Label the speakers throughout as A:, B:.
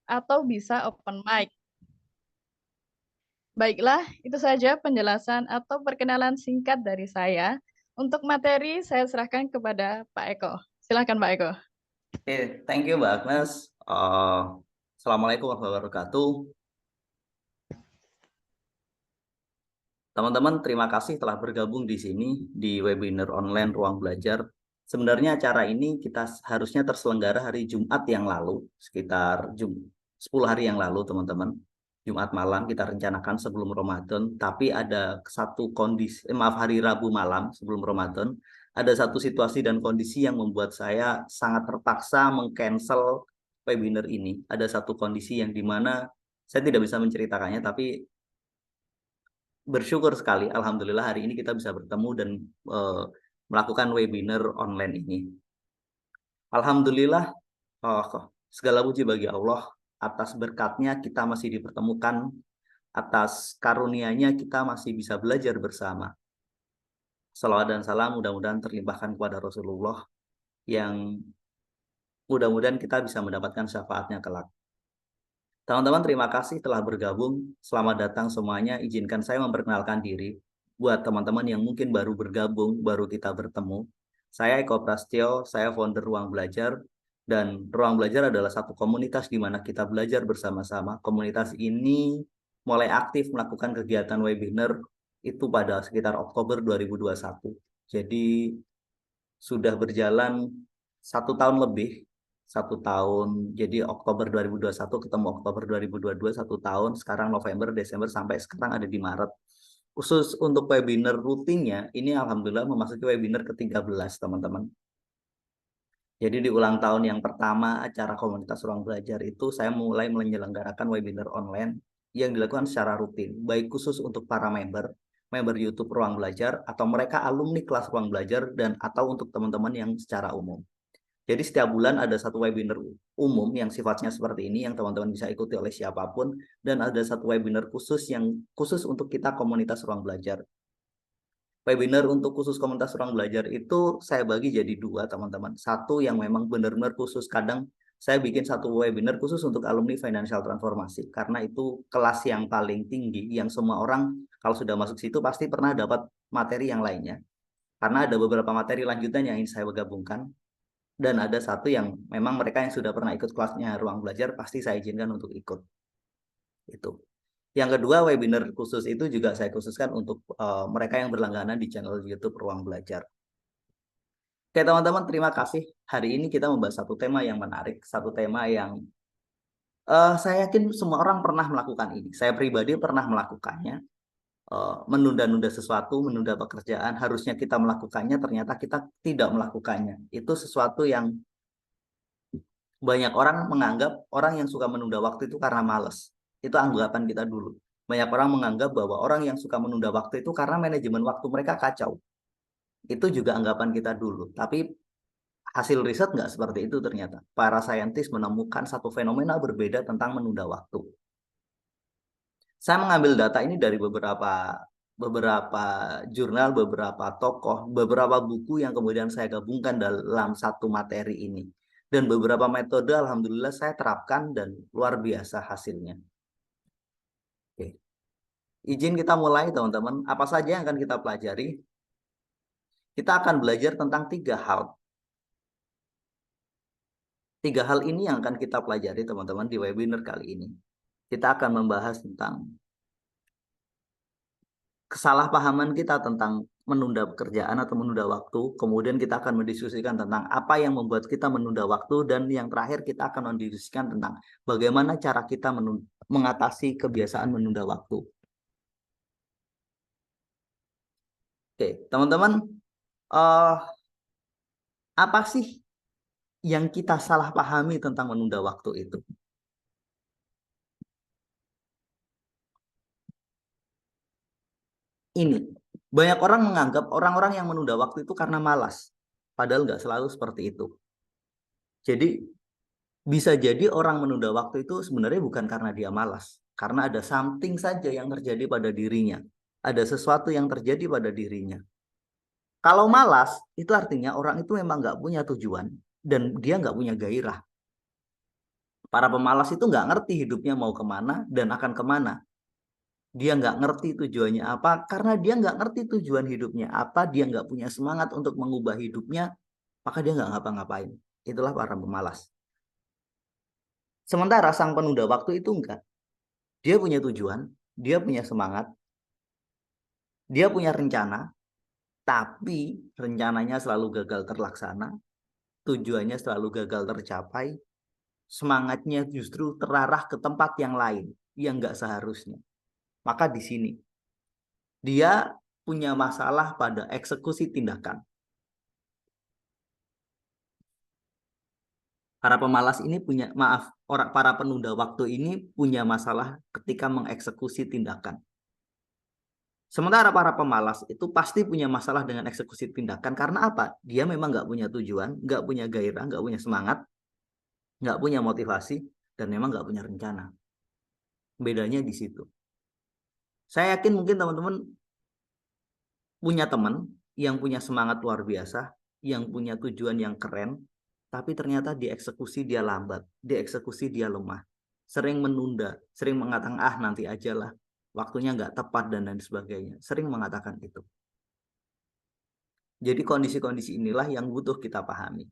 A: atau bisa open mic. Baiklah, itu saja penjelasan atau perkenalan singkat dari saya. Untuk materi, saya serahkan kepada Pak Eko. Silakan Pak Eko.
B: Oke, thank you Mbak Agnes. Assalamualaikum warahmatullahi wabarakatuh. Teman-teman, terima kasih telah bergabung di sini di webinar online Ruang Belajar. Sebenarnya acara ini kita harusnya terselenggara hari Jumat yang lalu, sekitar 10 hari yang lalu, teman-teman. Jumat malam kita rencanakan sebelum Ramadan, tapi ada satu kondisi, hari Rabu malam sebelum Ramadan, ada satu situasi dan kondisi yang membuat saya sangat terpaksa meng-cancel webinar ini. Ada satu kondisi yang dimana saya tidak bisa menceritakannya, tapi bersyukur sekali, alhamdulillah hari ini kita bisa bertemu dan melakukan webinar online ini. Alhamdulillah, segala puji bagi Allah atas berkatnya kita masih dipertemukan, atas karunia-Nya kita masih bisa belajar bersama. Salawat dan salam mudah-mudahan terlimpahkan kepada Rasulullah yang mudah-mudahan kita bisa mendapatkan syafaatnya kelak. Teman-teman, terima kasih telah bergabung. Selamat datang semuanya. Izinkan saya memperkenalkan diri. Buat teman-teman yang mungkin baru bergabung, baru kita bertemu. Saya Eko Prastyo, saya founder Ruang Belajar. Dan Ruang Belajar adalah satu komunitas di mana kita belajar bersama-sama. Komunitas ini mulai aktif melakukan kegiatan webinar itu pada sekitar Oktober 2021. Jadi sudah berjalan 1 tahun lebih. 1 tahun, jadi Oktober 2021 ketemu Oktober 2022, 1 tahun, sekarang November, Desember, sampai sekarang ada di Maret. Khusus untuk webinar rutinnya, ini alhamdulillah memasuki webinar ke-13, teman-teman. Jadi di ulang tahun yang pertama acara komunitas Ruang Belajar itu, saya mulai menyelenggarakan webinar online yang dilakukan secara rutin, baik khusus untuk para member YouTube Ruang Belajar, atau mereka alumni kelas Ruang Belajar, dan atau untuk teman-teman yang secara umum. Jadi setiap bulan ada satu webinar umum yang sifatnya seperti ini yang teman-teman bisa ikuti oleh siapapun, dan ada satu webinar khusus yang khusus untuk kita komunitas Ruang Belajar. Webinar untuk khusus komunitas Ruang Belajar itu saya bagi jadi 2, teman-teman. Satu yang memang benar-benar khusus, kadang saya bikin satu webinar khusus untuk alumni financial transformasi karena itu kelas yang paling tinggi yang semua orang kalau sudah masuk situ pasti pernah dapat materi yang lainnya. Karena ada beberapa materi lanjutan yang ingin saya gabungkan. Dan ada satu yang memang mereka yang sudah pernah ikut kelasnya Ruang Belajar pasti saya izinkan untuk ikut. Itu. Yang kedua, webinar khusus itu juga saya khususkan untuk mereka yang berlangganan di channel YouTube Ruang Belajar. Oke teman-teman, terima kasih. Hari ini kita membahas satu tema yang menarik, satu tema yang saya yakin semua orang pernah melakukan ini. Saya pribadi pernah melakukannya. Menunda-nunda sesuatu, menunda pekerjaan, harusnya kita melakukannya, ternyata kita tidak melakukannya. Itu sesuatu yang banyak orang menganggap orang yang suka menunda waktu itu karena malas. Itu anggapan kita dulu. Banyak orang menganggap bahwa orang yang suka menunda waktu itu karena manajemen waktu mereka kacau. Itu juga anggapan kita dulu. Tapi hasil riset nggak seperti itu ternyata. Para saintis menemukan satu fenomena berbeda tentang menunda waktu. Saya mengambil data ini dari beberapa jurnal, beberapa tokoh, beberapa buku yang kemudian saya gabungkan dalam satu materi ini. Dan beberapa metode alhamdulillah saya terapkan dan luar biasa hasilnya. Oke. Izin kita mulai teman-teman. Apa saja yang akan kita pelajari? Kita akan belajar tentang 3 hal. 3 hal ini yang akan kita pelajari teman-teman di webinar kali ini. Kita akan membahas tentang kesalahpahaman kita tentang menunda pekerjaan atau menunda waktu. Kemudian kita akan mendiskusikan tentang apa yang membuat kita menunda waktu. Dan yang terakhir kita akan mendiskusikan tentang bagaimana cara kita mengatasi kebiasaan menunda waktu. Oke, teman-teman, apa sih yang kita salah pahami tentang menunda waktu itu? Ini, banyak orang menganggap orang-orang yang menunda waktu itu karena malas. Padahal nggak selalu seperti itu. Jadi, bisa jadi orang menunda waktu itu sebenarnya bukan karena dia malas. Karena ada something saja yang terjadi pada dirinya. Ada sesuatu yang terjadi pada dirinya. Kalau malas, itu artinya orang itu memang nggak punya tujuan. Dan dia nggak punya gairah. Para pemalas itu nggak ngerti hidupnya mau kemana dan akan kemana. Dia nggak ngerti tujuannya apa, karena dia nggak ngerti tujuan hidupnya apa, dia nggak punya semangat untuk mengubah hidupnya, maka dia nggak ngapa-ngapain. Itulah para pemalas. Sementara sang penunda waktu itu enggak. Dia punya tujuan, dia punya semangat, dia punya rencana, tapi rencananya selalu gagal terlaksana, tujuannya selalu gagal tercapai, semangatnya justru terarah ke tempat yang lain, yang nggak seharusnya. Maka di sini, dia punya masalah pada eksekusi tindakan. Para pemalas ini punya, para penunda waktu ini punya masalah ketika mengeksekusi tindakan. Sementara para pemalas itu pasti punya masalah dengan eksekusi tindakan. Karena apa? Dia memang nggak punya tujuan, nggak punya gairah, nggak punya semangat, nggak punya motivasi, dan memang nggak punya rencana. Bedanya di situ. Saya yakin mungkin teman-teman punya teman yang punya semangat luar biasa, yang punya tujuan yang keren, tapi ternyata dieksekusi dia lambat, dieksekusi dia lemah, sering menunda, sering mengatakan nanti aja lah, waktunya nggak tepat dan lain sebagainya, sering mengatakan itu. Jadi kondisi-kondisi inilah yang butuh kita pahami.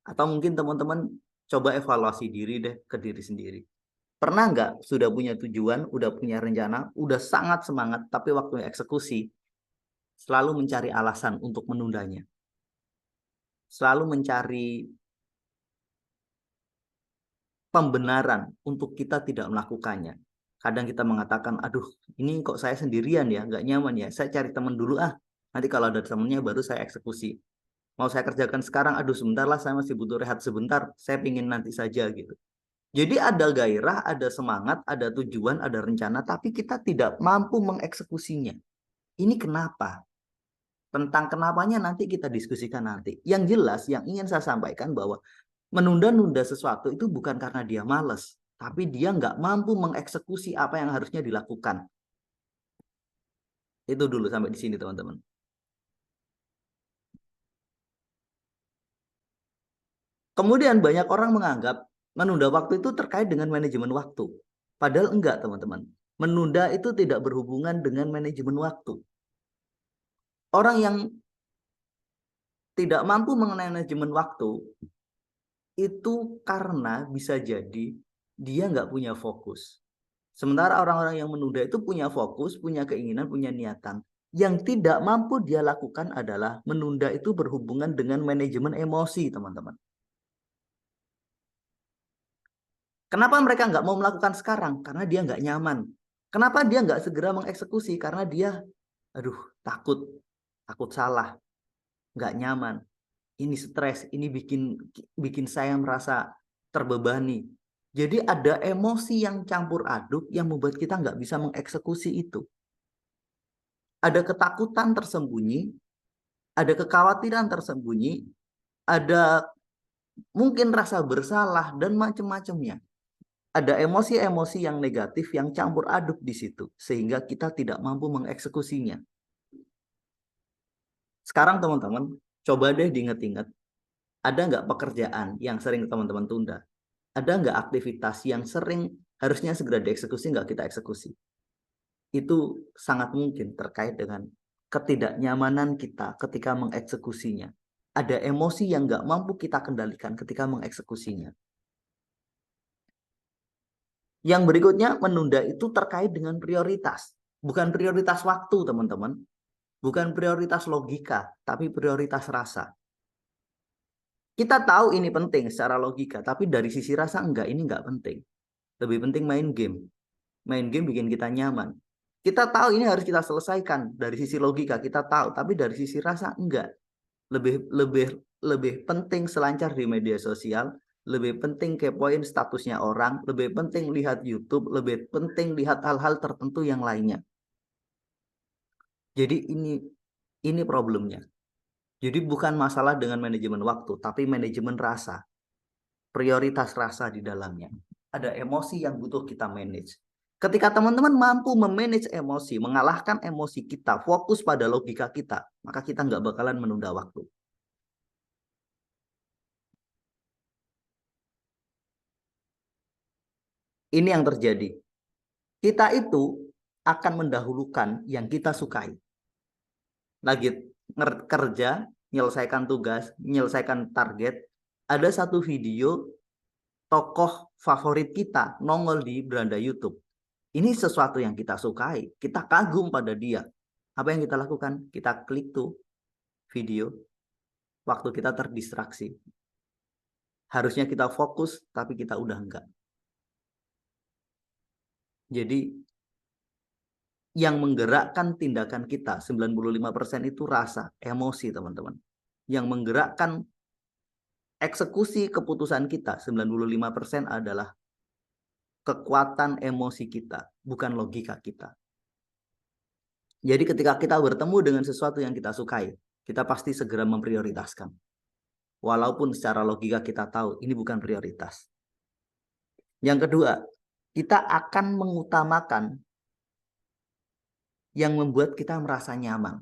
B: Atau mungkin teman-teman coba evaluasi diri deh ke diri sendiri. Pernah nggak sudah punya tujuan, udah punya rencana, udah sangat semangat, tapi waktu eksekusi selalu mencari alasan untuk menundanya. Selalu mencari pembenaran untuk kita tidak melakukannya. Kadang kita mengatakan, aduh ini kok saya sendirian ya, nggak nyaman ya, saya cari teman dulu nanti kalau ada temennya baru saya eksekusi. Mau saya kerjakan sekarang, aduh sebentar lah, saya masih butuh rehat sebentar, saya pingin nanti saja gitu. Jadi ada gairah, ada semangat, ada tujuan, ada rencana, tapi kita tidak mampu mengeksekusinya. Ini kenapa? Tentang kenapanya nanti kita diskusikan nanti. Yang jelas, yang ingin saya sampaikan bahwa menunda-nunda sesuatu itu bukan karena dia malas, tapi dia nggak mampu mengeksekusi apa yang harusnya dilakukan. Itu dulu sampai di sini teman-teman. Kemudian banyak orang menganggap menunda waktu itu terkait dengan manajemen waktu. Padahal enggak teman-teman. Menunda itu tidak berhubungan dengan manajemen waktu. Orang yang tidak mampu mengenai manajemen waktu itu karena bisa jadi dia nggak punya fokus. Sementara orang-orang yang menunda itu punya fokus, punya keinginan, punya niatan. Yang tidak mampu dia lakukan adalah menunda itu berhubungan dengan manajemen emosi, teman-teman. Kenapa mereka nggak mau melakukan sekarang? Karena dia nggak nyaman. Kenapa dia nggak segera mengeksekusi? Karena dia, aduh, takut salah, nggak nyaman. Ini stres, ini bikin saya merasa terbebani. Jadi ada emosi yang campur aduk yang membuat kita nggak bisa mengeksekusi itu. Ada ketakutan tersembunyi, ada kekhawatiran tersembunyi, ada mungkin rasa bersalah dan macam-macamnya. Ada emosi-emosi yang negatif yang campur aduk di situ sehingga kita tidak mampu mengeksekusinya. Sekarang teman-teman, coba deh diingat-ingat, ada nggak pekerjaan yang sering teman-teman tunda? Ada nggak aktivitas yang sering harusnya segera dieksekusi nggak kita eksekusi? Itu sangat mungkin terkait dengan ketidaknyamanan kita ketika mengeksekusinya. Ada emosi yang nggak mampu kita kendalikan ketika mengeksekusinya. Yang berikutnya, menunda itu terkait dengan prioritas. Bukan prioritas waktu, teman-teman. Bukan prioritas logika, tapi prioritas rasa. Kita tahu ini penting secara logika, tapi dari sisi rasa enggak, ini enggak penting. Lebih penting main game. Main game bikin kita nyaman. Kita tahu ini harus kita selesaikan dari sisi logika, kita tahu, tapi dari sisi rasa enggak. Lebih lebih lebih penting selancar di media sosial, lebih penting kepoin statusnya orang, lebih penting lihat YouTube, lebih penting lihat hal-hal tertentu yang lainnya. Jadi ini problemnya. Jadi bukan masalah dengan manajemen waktu, tapi manajemen rasa. Prioritas rasa di dalamnya. Ada emosi yang butuh kita manage. Ketika teman-teman mampu memanage emosi, mengalahkan emosi kita, fokus pada logika kita, maka kita nggak bakalan menunda waktu. Ini yang terjadi. Kita itu akan mendahulukan yang kita sukai. Lagi kerja, menyelesaikan tugas, menyelesaikan target, ada satu video tokoh favorit kita nongol di beranda YouTube. Ini sesuatu yang kita sukai, kita kagum pada dia. Apa yang kita lakukan? Kita klik tuh video, waktu kita terdistraksi. Harusnya kita fokus, tapi kita udah enggak. Jadi yang menggerakkan tindakan kita 95% itu rasa, emosi teman-teman. Yang menggerakkan eksekusi keputusan kita 95% adalah kekuatan emosi kita, bukan logika kita. Jadi ketika kita bertemu dengan sesuatu yang kita sukai, kita pasti segera memprioritaskan. Walaupun secara logika kita tahu ini bukan prioritas. Yang kedua, kita akan mengutamakan yang membuat kita merasa nyaman.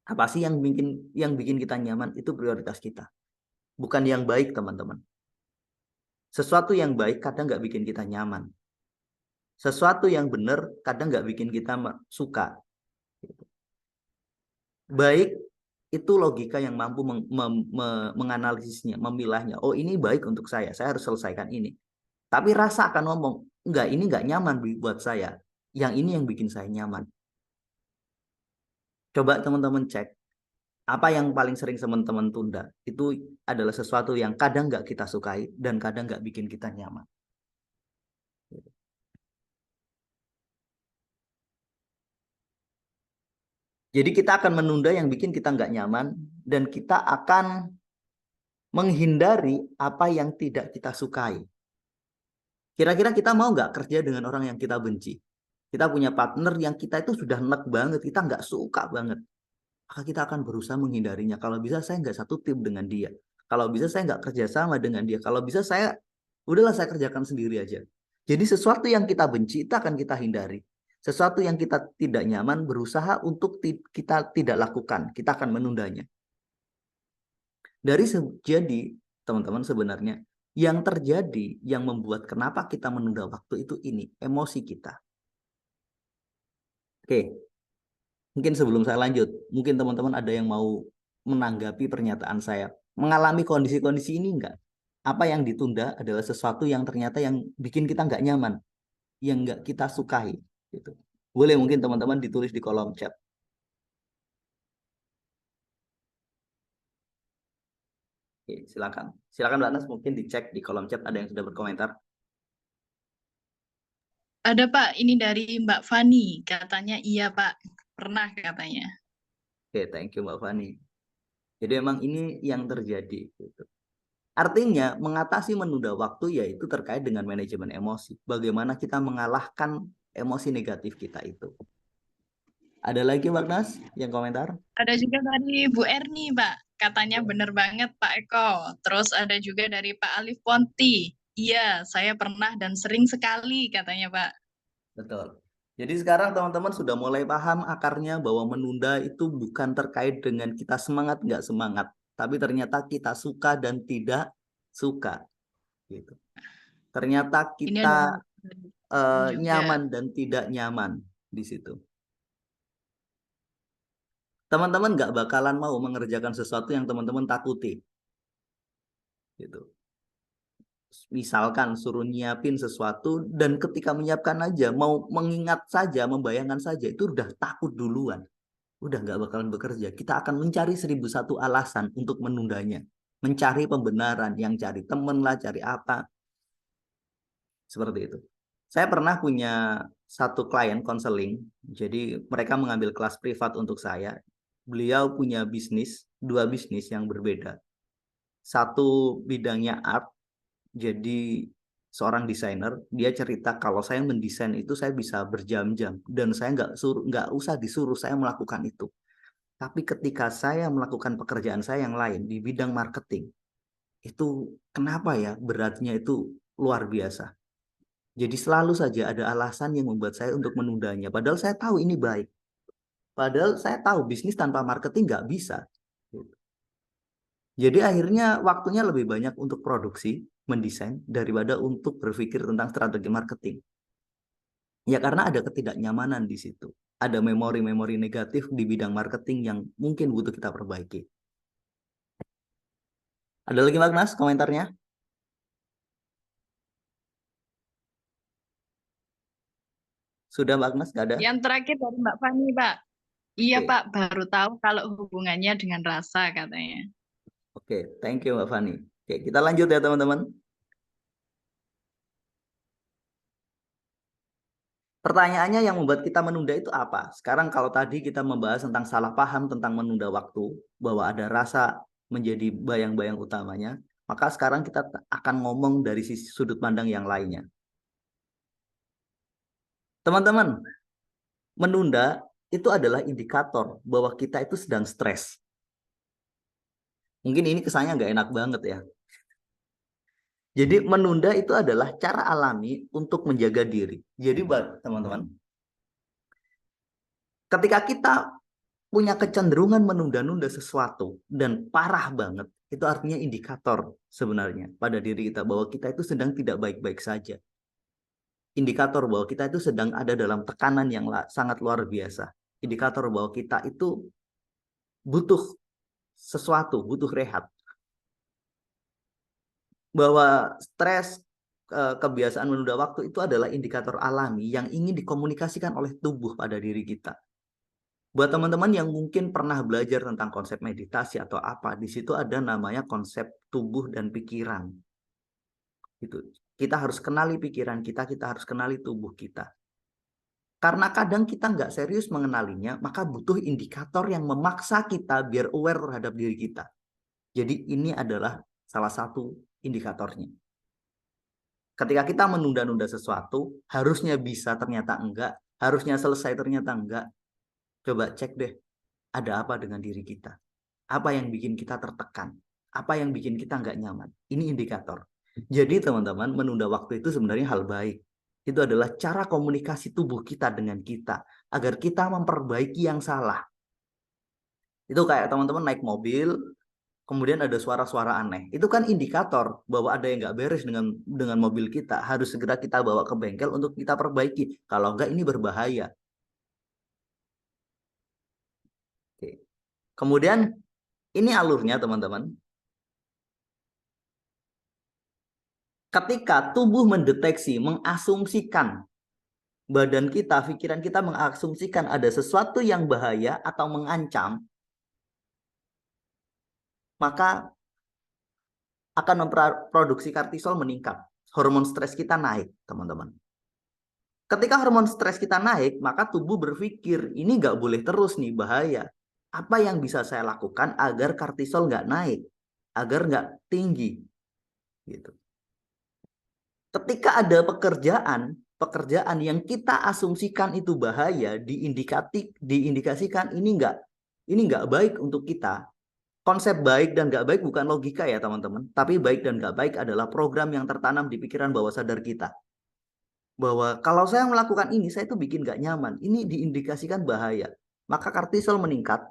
B: Apa sih yang bikin kita nyaman? Itu prioritas kita. Bukan yang baik, teman-teman. Sesuatu yang baik kadang nggak bikin kita nyaman. Sesuatu yang benar kadang nggak bikin kita suka. Baik itu logika yang mampu menganalisisnya, memilahnya. Oh, ini baik untuk saya harus selesaikan ini. Tapi rasa akan ngomong, enggak, ini enggak nyaman buat saya. Yang ini yang bikin saya nyaman. Coba teman-teman cek, apa yang paling sering teman-teman tunda? Itu adalah sesuatu yang kadang nggak kita sukai dan kadang nggak bikin kita nyaman. Jadi kita akan menunda yang bikin kita nggak nyaman dan kita akan menghindari apa yang tidak kita sukai. Kira-kira kita mau nggak kerja dengan orang yang kita benci? Kita punya partner yang kita itu sudah enek banget, kita nggak suka banget. Maka kita akan berusaha menghindarinya. Kalau bisa saya nggak satu tim dengan dia. Kalau bisa saya nggak kerjasama dengan dia. Kalau bisa saya, udahlah saya kerjakan sendiri aja. Jadi sesuatu yang kita benci itu akan kita hindari. Sesuatu yang kita tidak nyaman berusaha untuk kita tidak lakukan. Kita akan menundanya. Jadi teman-teman sebenarnya yang terjadi yang membuat kenapa kita menunda waktu itu ini emosi kita. Oke, mungkin sebelum saya lanjut, mungkin teman-teman ada yang mau menanggapi pernyataan saya. Mengalami kondisi-kondisi ini enggak? Apa yang ditunda adalah sesuatu yang ternyata yang bikin kita nggak nyaman, yang nggak kita sukai. Gitu. Boleh mungkin teman-teman ditulis di kolom chat. Oke, silakan. Silakan Mbak Nas, mungkin dicek di kolom chat ada yang sudah berkomentar.
A: Ada Pak, ini dari Mbak Fani. Katanya iya Pak, pernah katanya.
B: Oke, thank you Mbak Fani. Jadi memang ini yang terjadi. Gitu. Artinya mengatasi menunda waktu yaitu terkait dengan manajemen emosi. Bagaimana kita mengalahkan emosi negatif kita itu. Ada lagi Mbak Nas yang komentar?
A: Ada juga dari Bu Erni Pak, katanya bener banget Pak Eko. Terus ada juga dari Pak Alif Ponti. Iya, saya pernah dan sering sekali katanya Pak.
B: Betul. Jadi sekarang teman-teman sudah mulai paham akarnya bahwa menunda itu bukan terkait dengan kita semangat nggak semangat, tapi ternyata kita suka dan tidak suka. Gitu. Ternyata
A: Ini ada
B: kita
A: juga.
B: nyaman dan tidak nyaman di situ. Teman-teman nggak bakalan mau mengerjakan sesuatu yang teman-teman takuti. Gitu. Misalkan suruh nyiapin sesuatu dan ketika menyiapkan aja, mau mengingat saja, membayangkan saja, itu udah takut duluan. Udah nggak bakalan bekerja. Kita akan mencari 1001 alasan untuk menundanya. Mencari pembenaran, yang cari temen lah, cari apa. Seperti itu. Saya pernah punya satu klien konseling, jadi mereka mengambil kelas privat untuk saya. Beliau punya bisnis, 2 bisnis yang berbeda. Satu bidangnya art, jadi seorang desainer, dia cerita kalau saya mendesain itu saya bisa berjam-jam dan saya nggak usah disuruh, saya melakukan itu. Tapi ketika saya melakukan pekerjaan saya yang lain di bidang marketing, itu kenapa ya beratnya itu luar biasa. Jadi selalu saja ada alasan yang membuat saya untuk menundanya. Padahal saya tahu ini baik. Padahal saya tahu bisnis tanpa marketing nggak bisa. Jadi akhirnya waktunya lebih banyak untuk produksi, mendesain daripada untuk berpikir tentang strategi marketing. Ya karena ada ketidaknyamanan di situ. Ada memori-memori negatif di bidang marketing yang mungkin butuh kita perbaiki. Ada lagi Mas komentarnya? Sudah Mbak Agnes, nggak ada?
A: Yang terakhir dari Mbak Fani, Pak. Iya,
B: Oke,
A: Pak, baru tahu kalau hubungannya dengan rasa katanya.
B: oke, thank you Mbak Fani. Oke, kita lanjut ya teman-teman. Pertanyaannya yang membuat kita menunda itu apa? Sekarang kalau tadi kita membahas tentang salah paham tentang menunda waktu, bahwa ada rasa menjadi bayang-bayang utamanya, maka sekarang kita akan ngomong dari sisi sudut pandang yang lainnya. Teman-teman, menunda itu adalah indikator bahwa kita itu sedang stres. Mungkin ini kesannya nggak enak banget ya. Jadi menunda itu adalah cara alami untuk menjaga diri. Jadi buat teman-teman, ketika kita punya kecenderungan menunda-nunda sesuatu dan parah banget, itu artinya indikator sebenarnya pada diri kita bahwa kita itu sedang tidak baik-baik saja. Indikator bahwa kita itu sedang ada dalam tekanan yang sangat luar biasa. Indikator bahwa kita itu butuh sesuatu, butuh rehat. Bahwa stres, kebiasaan menunda waktu itu adalah indikator alami yang ingin dikomunikasikan oleh tubuh pada diri kita. Buat teman-teman yang mungkin pernah belajar tentang konsep meditasi atau apa, di situ ada namanya konsep tubuh dan pikiran. Itu. Kita harus kenali pikiran kita harus kenali tubuh kita. Karena kadang kita nggak serius mengenalinya, maka butuh indikator yang memaksa kita biar aware terhadap diri kita. Jadi ini adalah salah satu indikatornya. Ketika kita menunda-nunda sesuatu, harusnya bisa ternyata enggak, harusnya selesai ternyata enggak. Coba cek deh, ada apa dengan diri kita? Apa yang bikin kita tertekan? Apa yang bikin kita nggak nyaman? Ini indikator. Jadi teman-teman, menunda waktu itu sebenarnya hal baik. Itu adalah cara komunikasi tubuh kita dengan kita, agar kita memperbaiki yang salah. Itu kayak teman-teman naik mobil, kemudian ada suara-suara aneh. Itu kan indikator bahwa ada yang nggak beres dengan mobil kita. Harus segera kita bawa ke bengkel untuk kita perbaiki. Kalau nggak, ini berbahaya. Oke. Kemudian ini alurnya teman-teman. Ketika tubuh mendeteksi, mengasumsikan badan kita, pikiran kita mengasumsikan ada sesuatu yang bahaya atau mengancam, maka akan memproduksi kortisol meningkat. Hormon stres kita naik, teman-teman. Ketika hormon stres kita naik, maka tubuh berpikir, ini nggak boleh terus nih, bahaya. Apa yang bisa saya lakukan agar kortisol nggak naik, agar nggak tinggi, gitu. Ketika ada pekerjaan yang kita asumsikan itu bahaya, diindikasikan ini nggak baik untuk kita. Konsep baik dan nggak baik bukan logika ya teman-teman, tapi baik dan nggak baik adalah program yang tertanam di pikiran bawah sadar kita. Bahwa kalau saya melakukan ini, saya itu bikin nggak nyaman. Ini diindikasikan bahaya. Maka kortisol meningkat.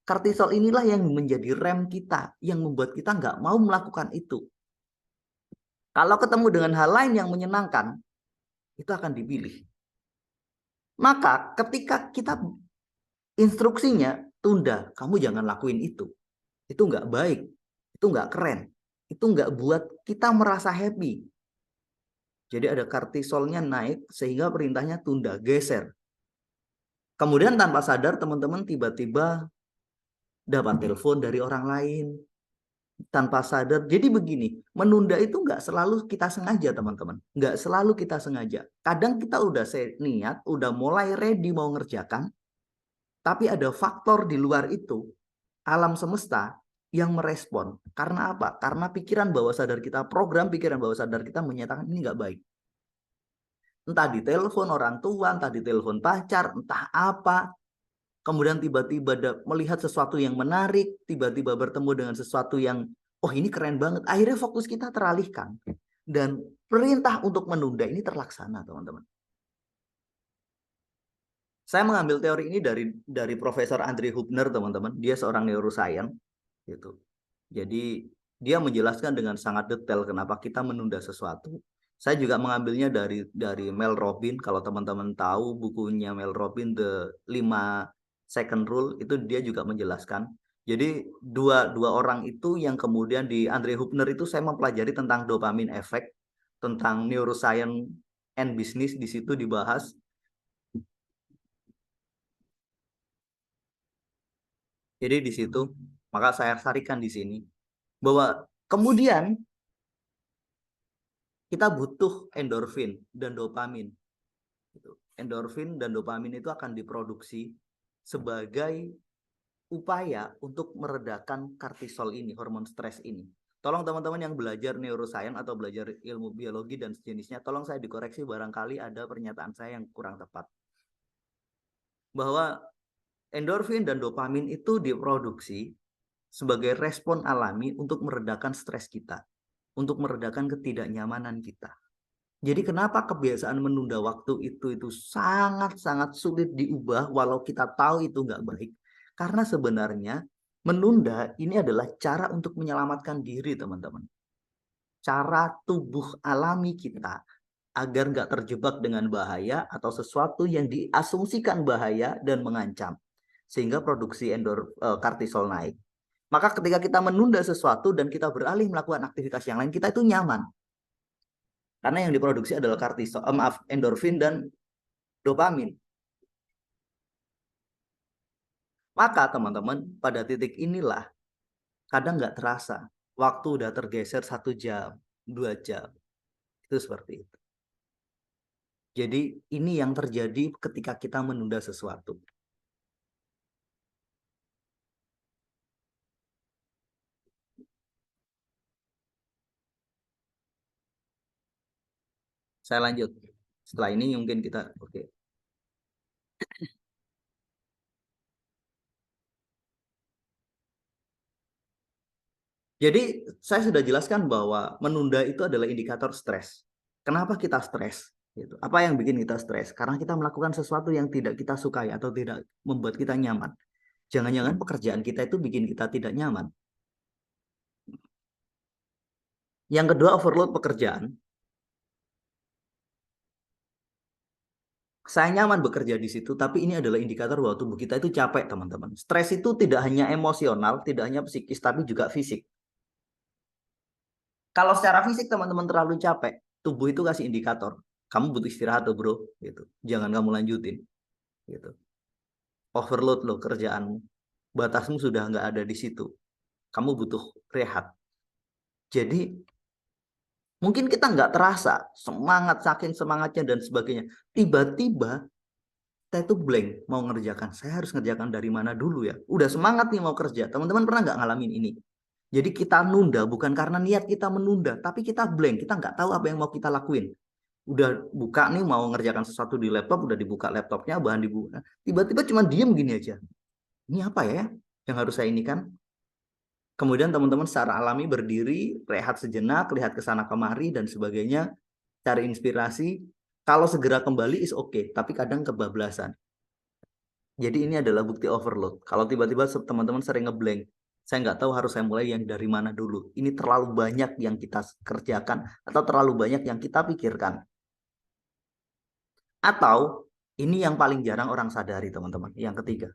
B: Kortisol inilah yang menjadi rem kita, yang membuat kita nggak mau melakukan itu. Kalau ketemu dengan hal lain yang menyenangkan, itu akan dipilih. Maka ketika kita instruksinya, tunda, kamu jangan lakuin itu. Itu nggak baik, itu nggak keren, itu nggak buat kita merasa happy. Jadi ada kortisolnya naik sehingga perintahnya tunda, geser. Kemudian tanpa sadar teman-teman tiba-tiba dapat telepon dari orang lain. Tanpa sadar. Jadi begini, menunda itu nggak selalu kita sengaja teman-teman. Nggak selalu kita sengaja. Kadang kita udah niat, udah mulai ready mau ngerjakan. Tapi ada faktor di luar itu, alam semesta yang merespon. Karena apa? Karena pikiran bawah sadar kita, program pikiran bawah sadar kita menyatakan ini nggak baik. Entah ditelepon orang tua, entah ditelepon pacar, entah apa. Kemudian tiba-tiba melihat sesuatu yang menarik, tiba-tiba bertemu dengan sesuatu yang, oh ini keren banget. Akhirnya fokus kita teralihkan. Dan perintah untuk menunda ini terlaksana, teman-teman. Saya mengambil teori ini dari Profesor Andre Hubner, teman-teman. Dia seorang neuroscience. Gitu. Jadi dia menjelaskan dengan sangat detail kenapa kita menunda sesuatu. Saya juga mengambilnya dari Mel Robbins. Kalau teman-teman tahu bukunya Mel Robbins, The 5 Second Rule, itu dia juga menjelaskan. Jadi dua orang itu yang kemudian di Andre Huebner itu saya mempelajari tentang dopamine effect, tentang neuroscience and business, di situ dibahas. Jadi di situ, maka saya sarikan di sini bahwa kemudian kita butuh endorfin dan dopamin. Endorfin dan dopamin itu akan diproduksi sebagai upaya untuk meredakan kortisol ini, hormon stres ini. Tolong teman-teman yang belajar neuroscience atau belajar ilmu biologi dan sejenisnya, tolong saya dikoreksi barangkali ada pernyataan saya yang kurang tepat. Bahwa endorfin dan dopamin itu diproduksi sebagai respon alami untuk meredakan stres kita, untuk meredakan ketidaknyamanan kita. Jadi kenapa kebiasaan menunda waktu itu sangat-sangat sulit diubah walau kita tahu itu nggak baik. Karena sebenarnya menunda ini adalah cara untuk menyelamatkan diri, teman-teman. Cara tubuh alami kita agar nggak terjebak dengan bahaya atau sesuatu yang diasumsikan bahaya dan mengancam. Sehingga produksi kortisol naik. Maka ketika kita menunda sesuatu dan kita beralih melakukan aktivitas yang lain, kita itu nyaman. Karena yang diproduksi adalah endorfin dan dopamin. Maka teman-teman, pada titik inilah kadang nggak terasa. Waktu udah tergeser 1 jam, 2 jam. Itu seperti itu. Jadi ini yang terjadi ketika kita menunda sesuatu. Saya lanjut. Setelah ini mungkin kita oke. Jadi saya sudah jelaskan bahwa menunda itu adalah indikator stres. Kenapa kita stres? Gitu. Apa yang bikin kita stres? Karena kita melakukan sesuatu yang tidak kita sukai atau tidak membuat kita nyaman. Jangan-jangan pekerjaan kita itu bikin kita tidak nyaman. Yang kedua, overload pekerjaan. Saya nyaman bekerja di situ, tapi ini adalah indikator bahwa tubuh kita itu capek, teman-teman. Stres itu tidak hanya emosional, tidak hanya psikis, tapi juga fisik. Kalau secara fisik teman-teman terlalu capek, tubuh itu kasih indikator. Kamu butuh istirahat tuh, bro. Gitu. Jangan kamu lanjutin. Gitu. Overload loh kerjaanmu. Batasmu sudah nggak ada di situ. Kamu butuh rehat. Jadi mungkin kita nggak terasa semangat, saking semangatnya dan sebagainya. Tiba-tiba kita itu blank mau ngerjakan. Saya harus ngerjakan dari mana dulu ya? Udah semangat nih mau kerja. Teman-teman pernah nggak ngalamin ini? Jadi kita nunda bukan karena niat kita menunda, tapi kita blank. Kita nggak tahu apa yang mau kita lakuin. Udah buka nih mau ngerjakan sesuatu di laptop, udah dibuka laptopnya, bahan dibuka. Tiba-tiba cuma diem gini aja. Ini apa ya yang harus saya ini kan? Kemudian teman-teman secara alami berdiri, rehat sejenak, lihat ke sana kemari dan sebagainya, cari inspirasi. Kalau segera kembali is oke, tapi kadang kebablasan. Jadi ini adalah bukti overload. Kalau tiba-tiba teman-teman sering ngeblank, saya nggak tahu harus saya mulai yang dari mana dulu. Ini terlalu banyak yang kita kerjakan atau terlalu banyak yang kita pikirkan. Atau ini yang paling jarang orang sadari, teman-teman. Yang ketiga,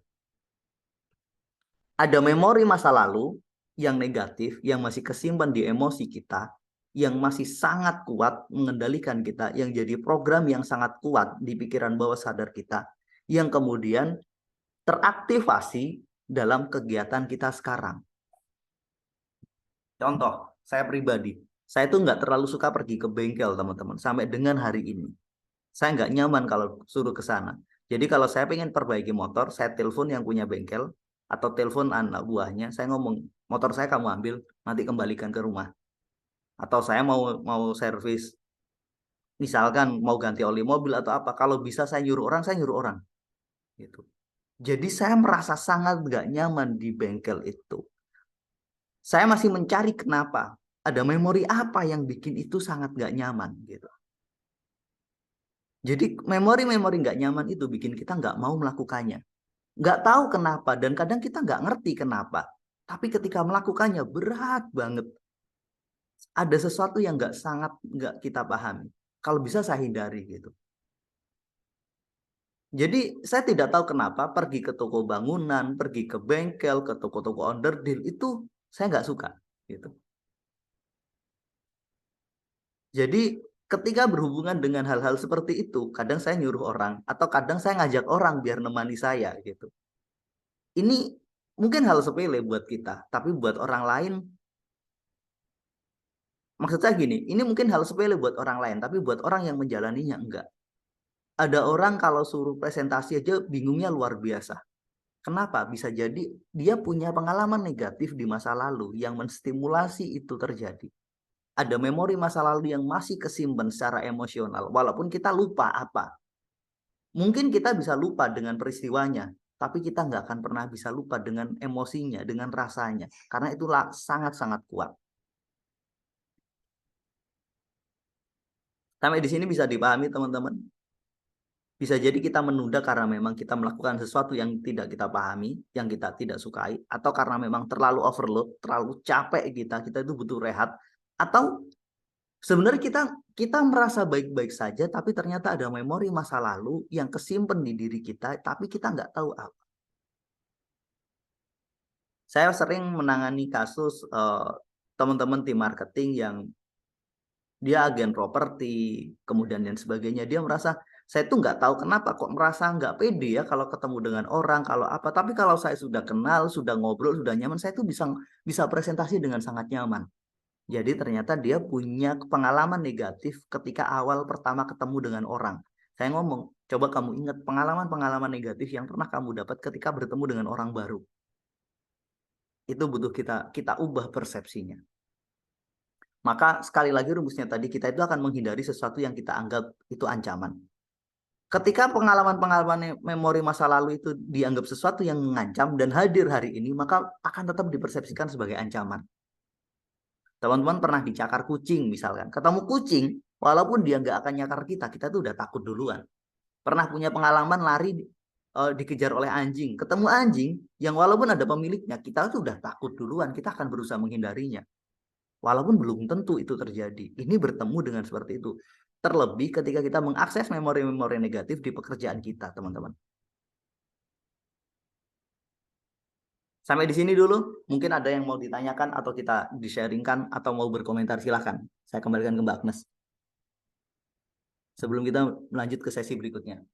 B: ada memori masa lalu yang negatif, yang masih kesimpan di emosi kita, yang masih sangat kuat mengendalikan kita, yang jadi program yang sangat kuat di pikiran bawah sadar kita, yang kemudian teraktivasi dalam kegiatan kita sekarang. Contoh, saya pribadi, saya tuh nggak terlalu suka pergi ke bengkel, teman-teman, sampai dengan hari ini. Saya nggak nyaman kalau suruh ke sana. Jadi kalau saya pengen perbaiki motor, saya telepon yang punya bengkel, atau telepon anak buahnya, saya ngomong, motor saya kamu ambil, nanti kembalikan ke rumah. Atau saya mau servis, misalkan mau ganti oli mobil atau apa, kalau bisa saya nyuruh orang, saya nyuruh orang. Gitu. Jadi saya merasa sangat nggak nyaman di bengkel itu. Saya masih mencari kenapa. Ada memori apa yang bikin itu sangat nggak nyaman gitu. Jadi memori-memori nggak nyaman itu bikin kita nggak mau melakukannya. Nggak tahu kenapa dan kadang kita nggak ngerti kenapa. Tapi ketika melakukannya berat banget. ada sesuatu yang nggak kita pahami. Kalau bisa saya hindari gitu. Jadi saya tidak tahu kenapa pergi ke toko bangunan, pergi ke bengkel, ke toko-toko onderdil itu saya nggak suka gitu. Jadi ketika berhubungan dengan hal-hal seperti itu, kadang saya nyuruh orang atau kadang saya ngajak orang biar nemani saya gitu. Ini mungkin hal sepele buat kita, tapi buat orang lain, maksud saya gini, ini mungkin hal sepele buat orang lain, tapi buat orang yang menjalaninya enggak. Ada orang kalau suruh presentasi aja bingungnya luar biasa. Kenapa? Bisa jadi dia punya pengalaman negatif di masa lalu yang menstimulasi itu terjadi. Ada memori masa lalu yang masih kesimpan secara emosional, walaupun kita lupa apa. Mungkin kita bisa lupa dengan peristiwanya, tapi kita nggak akan pernah bisa lupa dengan emosinya, dengan rasanya. Karena itulah sangat-sangat kuat. Sampai di sini bisa dipahami teman-teman. Bisa jadi kita menunda karena memang kita melakukan sesuatu yang tidak kita pahami, yang kita tidak sukai, atau karena memang terlalu overload, terlalu capek kita itu butuh rehat, atau sebenarnya kita merasa baik-baik saja, tapi ternyata ada memori masa lalu yang kesimpan di diri kita, tapi kita nggak tahu apa. Saya sering menangani kasus teman-teman tim marketing yang dia agen properti, kemudian dan sebagainya. Dia merasa, saya tuh nggak tahu kenapa kok merasa nggak pede ya kalau ketemu dengan orang, kalau apa. Tapi kalau saya sudah kenal, sudah ngobrol, sudah nyaman, saya tuh bisa presentasi dengan sangat nyaman. Jadi ternyata dia punya pengalaman negatif ketika awal pertama ketemu dengan orang. Saya ngomong, coba kamu ingat pengalaman-pengalaman negatif yang pernah kamu dapat ketika bertemu dengan orang baru. Itu butuh kita ubah persepsinya. Maka sekali lagi rumusnya tadi, kita itu akan menghindari sesuatu yang kita anggap itu ancaman. Ketika pengalaman-pengalaman memori masa lalu itu dianggap sesuatu yang mengancam dan hadir hari ini, maka akan tetap dipersepsikan sebagai ancaman. Teman-teman pernah dicakar kucing misalkan. Ketemu kucing, walaupun dia nggak akan nyakar kita tuh udah takut duluan. Pernah punya pengalaman lari dikejar oleh anjing. Ketemu anjing yang walaupun ada pemiliknya, kita tuh udah takut duluan. Kita akan berusaha menghindarinya. Walaupun belum tentu itu terjadi. Ini bertemu dengan seperti itu. Terlebih ketika kita mengakses memori-memori negatif di pekerjaan kita, teman-teman. Sampai di sini dulu. Mungkin ada yang mau ditanyakan atau kita di-sharingkan atau mau berkomentar, silahkan. Saya kembalikan ke Mbak Agnes. Sebelum kita melanjut ke sesi berikutnya.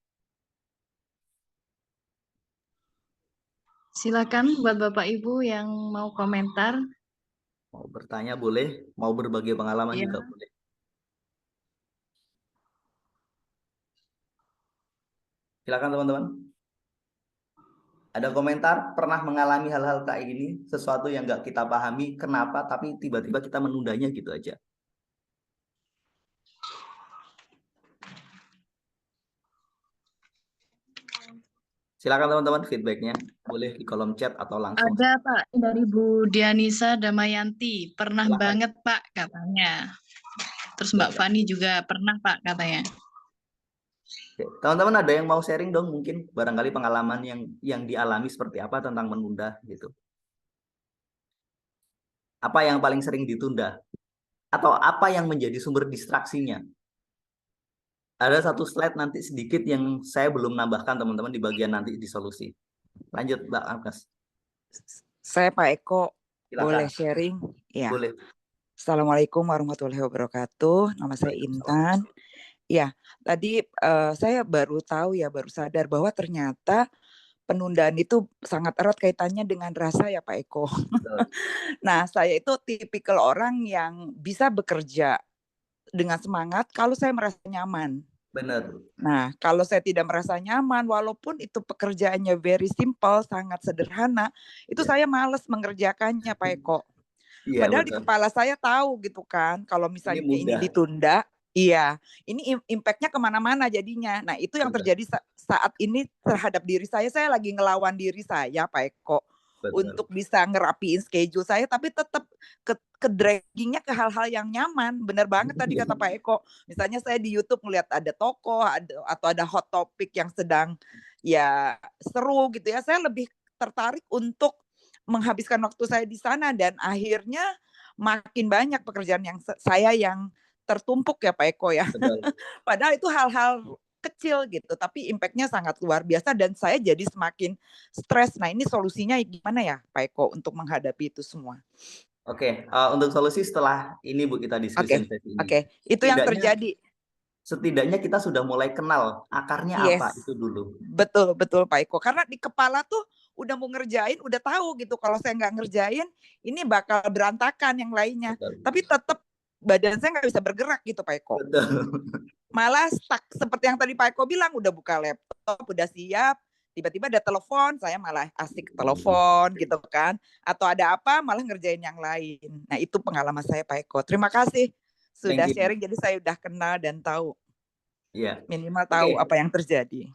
A: Silakan buat Bapak Ibu yang mau komentar.
B: Mau bertanya boleh, mau berbagi pengalaman
A: Ya.
B: juga boleh. Silakan teman-teman. Ada komentar, pernah mengalami hal-hal kayak gini, sesuatu yang nggak kita pahami, kenapa, tapi tiba-tiba kita menundanya gitu aja. Silakan teman-teman feedbacknya, boleh di kolom chat atau langsung.
A: Ada Pak dari Bu Dianisa Damayanti, pernah
B: Silakan.
A: banget Pak katanya. Terus Mbak Fani juga pernah Pak katanya.
B: Teman-teman ada yang mau sharing dong, mungkin barangkali pengalaman yang dialami seperti apa tentang menunda gitu. Apa yang paling sering ditunda? Atau apa yang menjadi sumber distraksinya? Ada satu slide nanti sedikit yang saya belum nambahkan teman-teman di bagian nanti di solusi. Lanjut Mbak Agnes.
C: Saya Pak Eko,
B: Silakan.
C: boleh sharing? Ya.
B: Boleh.
C: Assalamualaikum warahmatullahi wabarakatuh. Nama saya Intan. Ya, tadi saya baru tahu ya, baru sadar bahwa ternyata penundaan itu sangat erat kaitannya dengan rasa ya Pak Eko. Nah, saya itu tipikal orang yang bisa bekerja dengan semangat kalau saya merasa nyaman.
B: Benar.
C: Nah, kalau saya tidak merasa nyaman, walaupun itu pekerjaannya very simple, sangat sederhana, itu saya malas mengerjakannya, Pak Eko.
B: Iya,
C: Padahal
B: betul.
C: di kepala saya tahu gitu kan, kalau misalnya ini ditunda, iya, ini impact-nya kemana-mana jadinya. Nah, itu yang terjadi saat ini terhadap diri saya lagi ngelawan diri saya, Pak Eko. Betul. Untuk bisa ngerapiin schedule saya, tapi tetap ke draggingnya ke hal-hal yang nyaman. Bener banget tadi kata Pak Eko. Misalnya saya di YouTube ngeliat ada toko atau ada hot topic yang sedang ya seru gitu ya. Saya lebih tertarik untuk menghabiskan waktu saya di sana dan akhirnya makin banyak pekerjaan yang saya yang tertumpuk ya Pak Eko ya. Padahal itu hal-hal kecil gitu, tapi impact-nya sangat luar biasa dan saya jadi semakin stres. Nah ini solusinya gimana ya Pak Eko untuk menghadapi itu semua?
B: Oke, untuk solusi setelah ini Bu kita diskusi sesi ini.
C: Itu yang terjadi.
B: Setidaknya kita sudah mulai kenal akarnya apa itu dulu.
C: Betul Pak Eko. Karena di kepala tuh udah mau ngerjain, udah tahu gitu. Kalau saya nggak ngerjain, ini bakal berantakan yang lainnya. Betul. Tapi tetap badan saya nggak bisa bergerak gitu Pak Eko.
B: Betul.
C: Malah stuck seperti yang tadi Pak Eko bilang, udah buka laptop, udah siap, tiba-tiba ada telepon, saya malah asik telepon gitu kan. Atau ada apa, malah ngerjain yang lain. Nah itu pengalaman saya Pak Eko. Terima kasih sudah sharing, jadi saya udah kenal dan tahu.
B: Iya.
C: Minimal tahu apa yang terjadi.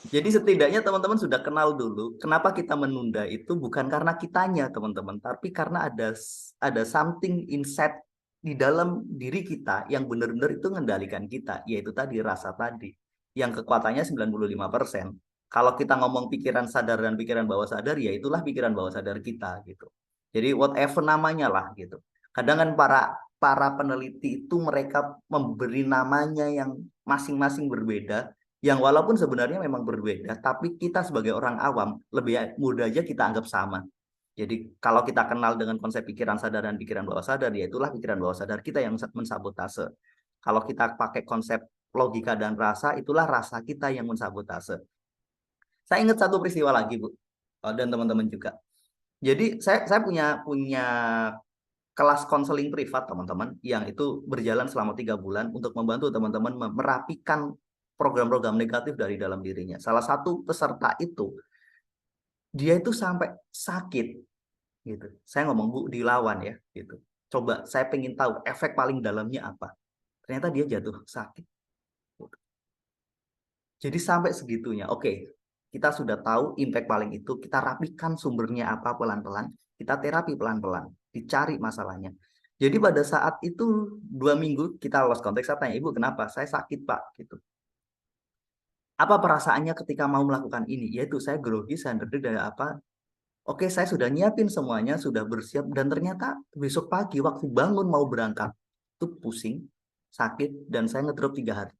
B: Jadi setidaknya teman-teman sudah kenal dulu. Kenapa kita menunda itu bukan karena kitanya teman-teman, tapi karena ada something inside di dalam diri kita yang benar-benar itu mengendalikan kita, yaitu tadi rasa tadi. Yang kekuatannya 95%. Kalau kita ngomong pikiran sadar dan pikiran bawah sadar, ya itulah pikiran bawah sadar kita gitu. Jadi whatever namanya lah gitu. Kadang kan para peneliti itu mereka memberi namanya yang masing-masing berbeda, yang walaupun sebenarnya memang berbeda, tapi kita sebagai orang awam lebih mudah aja kita anggap sama. Jadi kalau kita kenal dengan konsep pikiran sadar dan pikiran bawah sadar, ya itulah pikiran bawah sadar kita yang mensabotase. Kalau kita pakai konsep logika dan rasa, itulah rasa kita yang mensabotase. Saya ingat satu peristiwa lagi Bu, dan teman-teman juga. Jadi saya punya kelas konseling privat teman-teman yang itu berjalan selama 3 bulan untuk membantu teman-teman merapikan program-program negatif dari dalam dirinya. Salah satu peserta itu dia itu sampai sakit gitu. Saya ngomong Bu dilawan ya gitu. Coba saya pengen tahu efek paling dalamnya apa. Ternyata dia jatuh sakit. Jadi sampai segitunya. Oke, kita sudah tahu impact paling itu, kita rapikan sumbernya apa pelan-pelan, kita terapi pelan-pelan, dicari masalahnya. Jadi pada saat itu 2 minggu kita lost contact, saya tanya, Ibu kenapa? Saya sakit Pak. Gitu. Apa perasaannya ketika mau melakukan ini? Yaitu saya grogi, saya ngedek dari apa? Oke, saya sudah nyiapin semuanya, sudah bersiap, dan ternyata besok pagi waktu bangun mau berangkat, itu pusing, sakit, dan saya ngedrop 3 hari.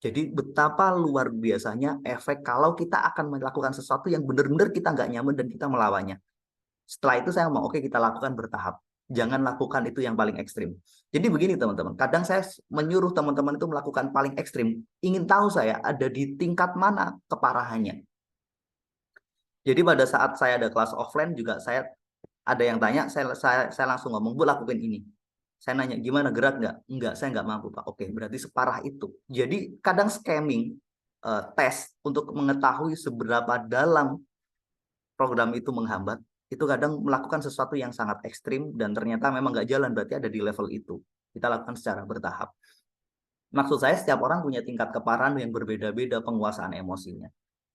B: Jadi betapa luar biasanya efek kalau kita akan melakukan sesuatu yang benar-benar kita nggak nyaman dan kita melawannya. Setelah itu saya mau, oke kita lakukan bertahap. Jangan lakukan itu yang paling ekstrim. Jadi begini teman-teman, kadang saya menyuruh teman-teman itu melakukan paling ekstrim. Ingin tahu saya ada di tingkat mana keparahannya. Jadi pada saat saya ada kelas offline juga saya ada yang tanya, saya langsung ngomong, Bu lakukan ini. Saya nanya, gimana gerak nggak? Enggak, saya nggak mampu Pak. Oke, berarti separah itu. Jadi kadang scamming tes untuk mengetahui seberapa dalam program itu menghambat, itu kadang melakukan sesuatu yang sangat ekstrim dan ternyata memang nggak jalan, berarti ada di level itu. Kita lakukan secara bertahap. Maksud saya setiap orang punya tingkat keparahan yang berbeda-beda penguasaan emosinya.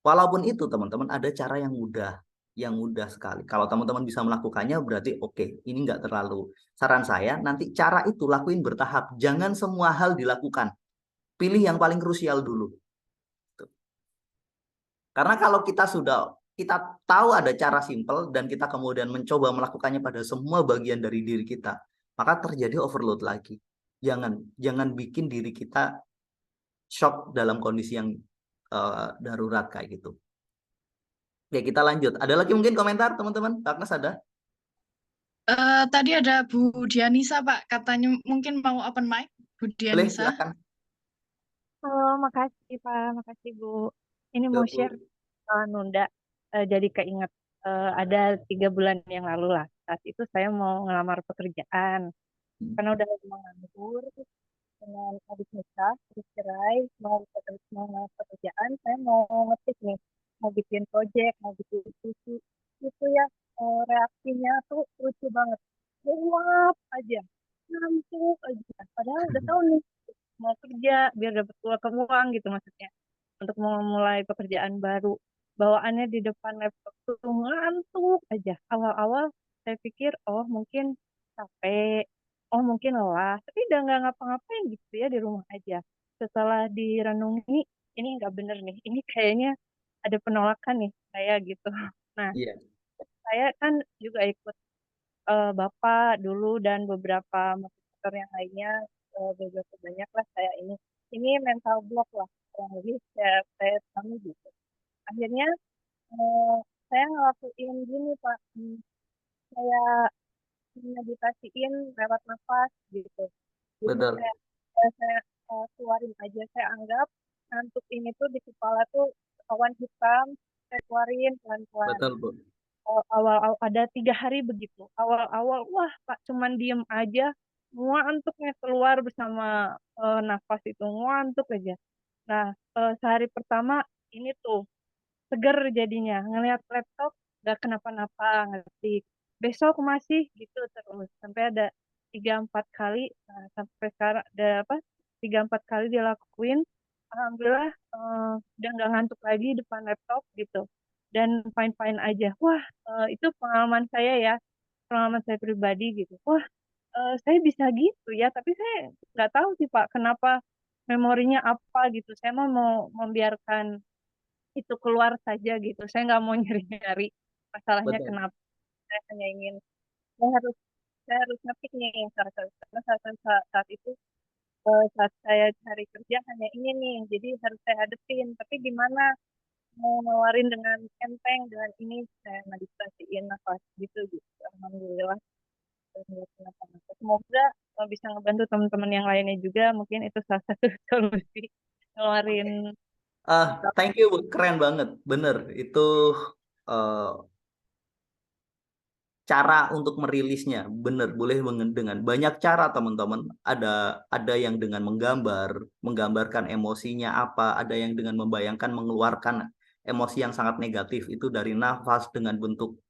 B: Walaupun itu teman-teman ada cara yang mudah sekali. Kalau teman-teman bisa melakukannya berarti oke, ini nggak terlalu. Saran saya nanti cara itu lakuin bertahap. Jangan semua hal dilakukan. Pilih yang paling krusial dulu. Karena kalau kita tahu ada cara simpel dan kita kemudian mencoba melakukannya pada semua bagian dari diri kita, maka terjadi overload lagi. Jangan bikin diri kita shock dalam kondisi yang darurat kayak gitu. Oke, kita lanjut. Ada lagi mungkin komentar teman-teman? Agnes ada?
A: Tadi ada Bu Dianisa Pak, katanya mungkin mau open mic. Bu
B: Boleh,
A: Dianisa.
B: silakan.
D: Halo, makasih Pak, makasih Bu. Ini mau share nunda, jadi keinget ada 3 bulan yang lalu lah. Saat itu saya mau ngelamar pekerjaan, karena udah menganggur dengan habis nikah, habis cerai, mau pekerjaan, saya mau ngetik nih, mau bikin project, mau bikin susu. Itu ya reaksinya tuh lucu banget. Nguap aja, ngantuk aja. Padahal udah tahu nih mau kerja biar dapat uang gitu maksudnya untuk memulai pekerjaan baru, bawaannya di depan laptop tuh ngantuk aja. Awal-awal saya pikir oh mungkin capek, oh mungkin lelah, tapi udah nggak ngapa-ngapain gitu ya di rumah aja. Setelah direnungi ini nggak bener nih, ini kayaknya ada penolakan nih saya gitu. Nah,
B: Iya.
D: saya kan juga ikut Bapak dulu dan beberapa motivator yang lainnya, beberapa banyak lah saya ini mental block lah kurang lebih saya pahami gitu. Akhirnya saya ngelakuin gini Pak, saya meditasiin lewat nafas gitu. Jadi
B: Betul.
D: saya keluarin aja, saya anggap ngantuk ini tuh di kepala tuh awan hitam, saya keluarin pelan-pelan.
B: Betul, Bu.
D: Awal ada 3 hari begitu. Awal-awal, wah Pak, cuman diem aja, ngantuknya keluar bersama nafas itu, ngantuk aja. Nah, sehari pertama ini tuh seger jadinya, ngelihat laptop gak kenapa-napa, ngetik. Besok masih gitu terus, sampai ada 3-4 kali, nah, sampai sekarang ada apa? 3-4 kali dilakuin, alhamdulillah udah nggak ngantuk lagi depan laptop gitu, dan fine-fine aja. Wah, itu pengalaman saya pribadi gitu. Wah, saya bisa gitu ya, tapi saya nggak tahu sih Pak, kenapa memorinya apa gitu. Saya mau membiarkan itu keluar saja gitu. Saya nggak mau nyari-nyari masalahnya
B: Betul.
D: kenapa. Saya hanya ingin saya harus ngetik nih karena saat itu saat saya cari kerja hanya ini nih, jadi harus saya hadepin. Tapi gimana mau ngeluarin dengan enteng, dengan ini saya meditasiin nafas gitu gitu. Alhamdulillah. Kenapa-napa. Semoga bisa ngebantu teman-teman yang lainnya juga. Mungkin itu salah satu solusi ngeluarin.
B: Thank you, Bu. Keren banget. Bener, itu cara untuk merilisnya. Bener, boleh dengan banyak cara, teman-teman. Ada yang dengan menggambarkan emosinya apa, ada yang dengan membayangkan mengeluarkan emosi yang sangat negatif itu dari nafas dengan bentuk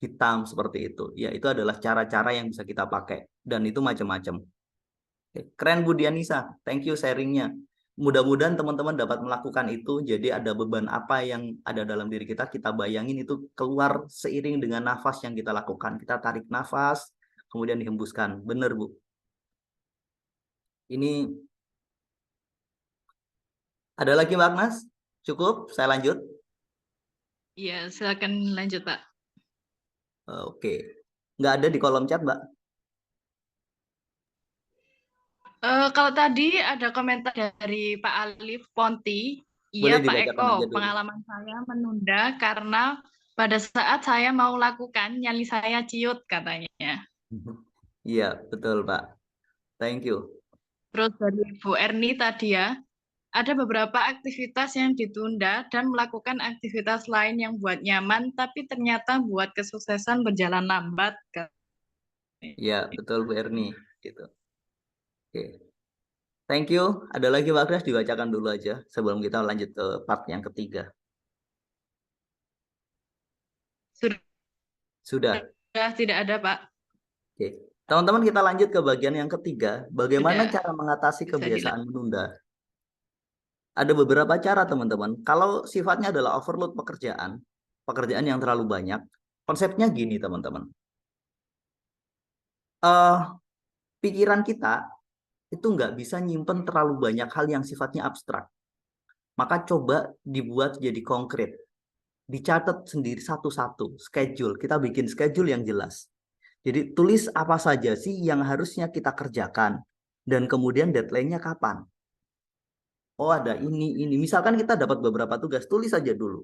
B: hitam seperti itu. Ya, itu adalah cara-cara yang bisa kita pakai dan itu macam-macam. Keren Bu Dianisa, thank you sharingnya. Mudah-mudahan teman-teman dapat melakukan itu. Jadi ada beban apa yang ada dalam diri kita, kita bayangin itu keluar seiring dengan nafas yang kita lakukan. Kita tarik nafas, kemudian dihembuskan. Bener Bu. Ini ada lagi Mbak Agnes? Cukup? Saya lanjut?
A: Iya, silakan lanjut Pak.
B: Oke. Nggak ada di kolom chat Mbak?
A: Kalau tadi ada komentar dari Pak Alif Ponti,
B: Boleh
A: iya Pak
B: dibacakan
A: Eko,
B: aja dulu.
A: pengalaman saya menunda karena pada saat saya mau lakukan, nyali saya ciut katanya.
B: Iya, betul Pak. Thank you.
A: Terus dari Bu Erni tadi ya, ada beberapa aktivitas yang ditunda dan melakukan aktivitas lain yang buat nyaman, tapi ternyata buat kesuksesan berjalan lambat.
B: Iya, betul Bu Erni. Gitu. Oke. Thank you. Ada lagi Pak Agnes, dibacakan dulu aja sebelum kita lanjut ke part yang ketiga. Sudah.
A: Tidak ada Pak.
B: Oke. Teman-teman, kita lanjut ke bagian yang ketiga. Bagaimana
A: Sudah.
B: cara mengatasi
A: Bisa
B: kebiasaan menunda? Ada beberapa cara teman-teman. Kalau sifatnya adalah overload pekerjaan yang terlalu banyak, konsepnya gini teman-teman. Pikiran kita itu nggak bisa nyimpen terlalu banyak hal yang sifatnya abstrak. Maka coba dibuat jadi konkret. Dicatat sendiri satu-satu, schedule. Kita bikin schedule yang jelas. Jadi tulis apa saja sih yang harusnya kita kerjakan. Dan kemudian deadline-nya kapan. Oh ada ini. Misalkan kita dapat beberapa tugas, tulis saja dulu.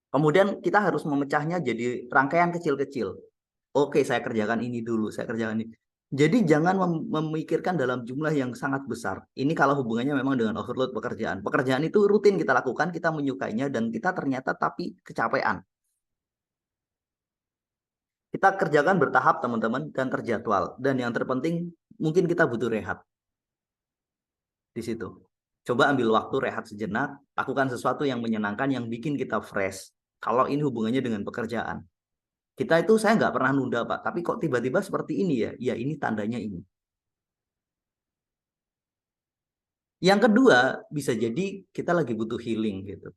B: Kemudian kita harus memecahnya jadi rangkaian kecil-kecil. Oke, saya kerjakan ini dulu, saya kerjakan ini. Jadi jangan memikirkan dalam jumlah yang sangat besar. Ini kalau hubungannya memang dengan overload pekerjaan. Pekerjaan itu rutin kita lakukan, kita menyukainya, dan kita ternyata tapi kecapean. Kita kerjakan bertahap teman-teman dan terjadwal. Dan yang terpenting mungkin kita butuh rehat. Di situ. Coba ambil waktu rehat sejenak, lakukan sesuatu yang menyenangkan, yang bikin kita fresh. Kalau ini hubungannya dengan pekerjaan. Kita itu saya nggak pernah nunda Pak, tapi kok tiba-tiba seperti ini ya? Ya ini tandanya ini. Yang kedua, bisa jadi kita lagi butuh healing gitu.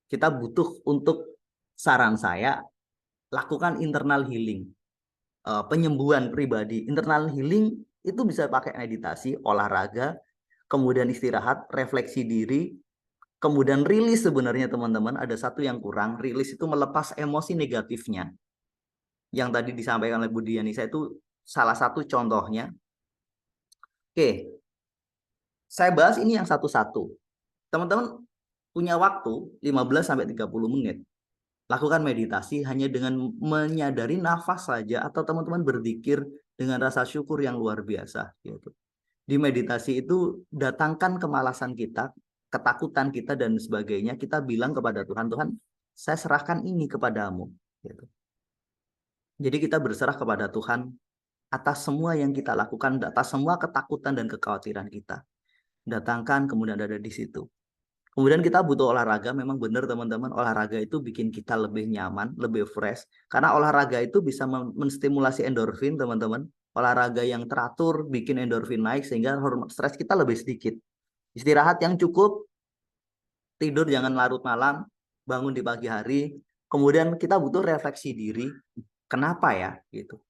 B: Kita butuh untuk, saran saya, lakukan internal healing. Penyembuhan pribadi. Internal healing itu bisa pakai meditasi, olahraga, kemudian istirahat, refleksi diri, kemudian rilis sebenarnya teman-teman. Ada satu yang kurang, rilis itu melepas emosi negatifnya. yang tadi disampaikan oleh Bu Dianisa itu salah satu contohnya. Oke, saya bahas ini yang satu-satu. Teman-teman punya waktu 15-30 menit. Lakukan meditasi hanya dengan menyadari nafas saja, atau teman-teman berzikir dengan rasa syukur yang luar biasa. Gitu. Di meditasi itu datangkan kemalasan kita, ketakutan kita dan sebagainya. Kita bilang kepada Tuhan, Tuhan, saya serahkan ini kepadamu. Gitu. Jadi kita berserah kepada Tuhan atas semua yang kita lakukan, atas semua ketakutan dan kekhawatiran kita. Datangkan, kemudian ada di situ. Kemudian kita butuh olahraga, memang benar teman-teman, olahraga itu bikin kita lebih nyaman, lebih fresh. Karena olahraga itu bisa menstimulasi endorfin teman-teman. Olahraga yang teratur bikin endorfin naik sehingga hormon stres kita lebih sedikit. Istirahat yang cukup, tidur jangan larut malam, bangun di pagi hari. Kemudian kita butuh refleksi diri, kenapa ya gitu.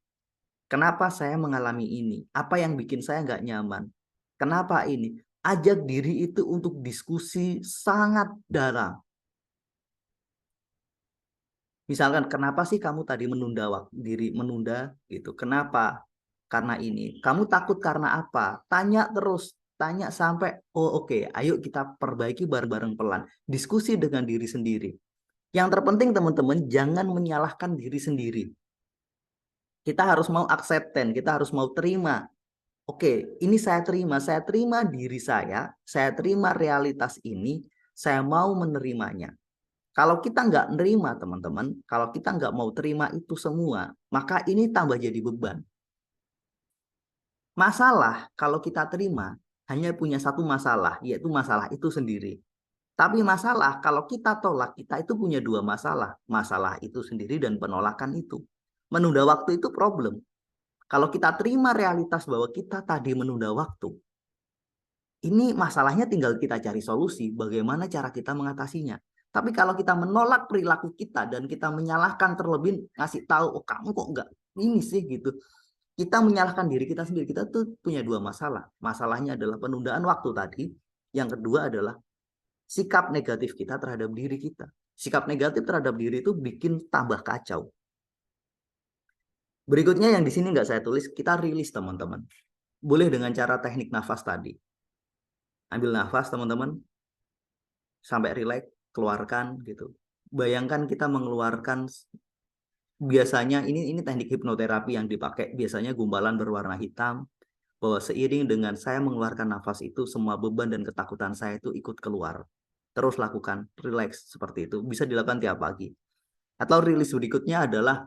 B: Kenapa saya mengalami ini? Apa yang bikin saya nggak nyaman? Kenapa ini? Ajak diri itu untuk diskusi sangat dalam. Misalkan, kenapa sih kamu tadi menunda menunda gitu? Kenapa? Karena ini. Kamu takut karena apa? Tanya terus, tanya sampai oke, ayo kita perbaiki bareng-bareng pelan. Diskusi dengan diri sendiri. Yang terpenting teman-teman, jangan menyalahkan diri sendiri. Kita harus mau acceptance, kita harus mau terima. Oke, ini saya terima diri saya terima realitas ini, saya mau menerimanya. Kalau kita nggak nerima teman-teman, kalau kita nggak mau terima itu semua, maka ini tambah jadi beban. Masalah kalau kita terima, hanya punya satu masalah, yaitu masalah itu sendiri. Tapi masalah kalau kita tolak, kita itu punya dua masalah. Masalah itu sendiri dan penolakan itu. Menunda waktu itu problem. Kalau kita terima realitas bahwa kita tadi menunda waktu, ini masalahnya tinggal kita cari solusi, bagaimana cara kita mengatasinya. Tapi kalau kita menolak perilaku kita dan kita menyalahkan terlebih, ngasih tahu, oh kamu kok enggak ini sih gitu. Kita menyalahkan diri kita sendiri, kita tuh punya dua masalah. Masalahnya adalah penundaan waktu tadi, yang kedua adalah sikap negatif kita terhadap diri kita. Sikap negatif terhadap diri itu bikin tambah kacau. Berikutnya yang di sini nggak saya tulis, kita rilis teman-teman. Boleh dengan cara teknik nafas tadi. Ambil nafas teman-teman, sampai rileks, keluarkan gitu. Bayangkan kita mengeluarkan, biasanya ini teknik hipnoterapi yang dipakai, biasanya gumpalan berwarna hitam, bahwa seiring dengan saya mengeluarkan nafas itu, semua beban dan ketakutan saya itu ikut keluar. Terus lakukan, rileks seperti itu. Bisa dilakukan tiap pagi. Atau rilis berikutnya adalah,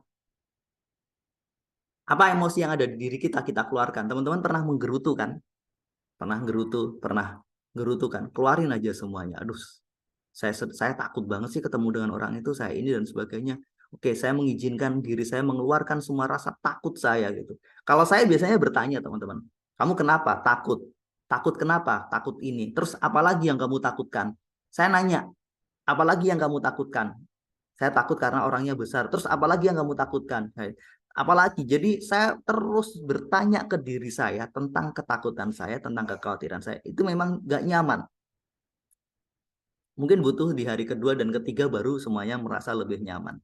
B: apa emosi yang ada di diri kita keluarkan. Teman-teman pernah menggerutu kan? Pernah gerutu kan? Keluarin aja semuanya. Aduh, saya takut banget sih ketemu dengan orang itu, saya ini dan sebagainya. Oke, saya mengizinkan diri saya mengeluarkan semua rasa takut saya gitu. Kalau saya biasanya bertanya teman-teman, kamu kenapa? Takut. Takut kenapa? Takut ini. Terus apalagi yang kamu takutkan? Saya nanya, apalagi yang kamu takutkan? Saya takut karena orangnya besar. Terus apalagi yang kamu takutkan? Apalagi, jadi saya terus bertanya ke diri saya tentang ketakutan saya, tentang kekhawatiran saya. Itu memang gak nyaman. Mungkin butuh di hari kedua dan ketiga baru semuanya merasa lebih nyaman.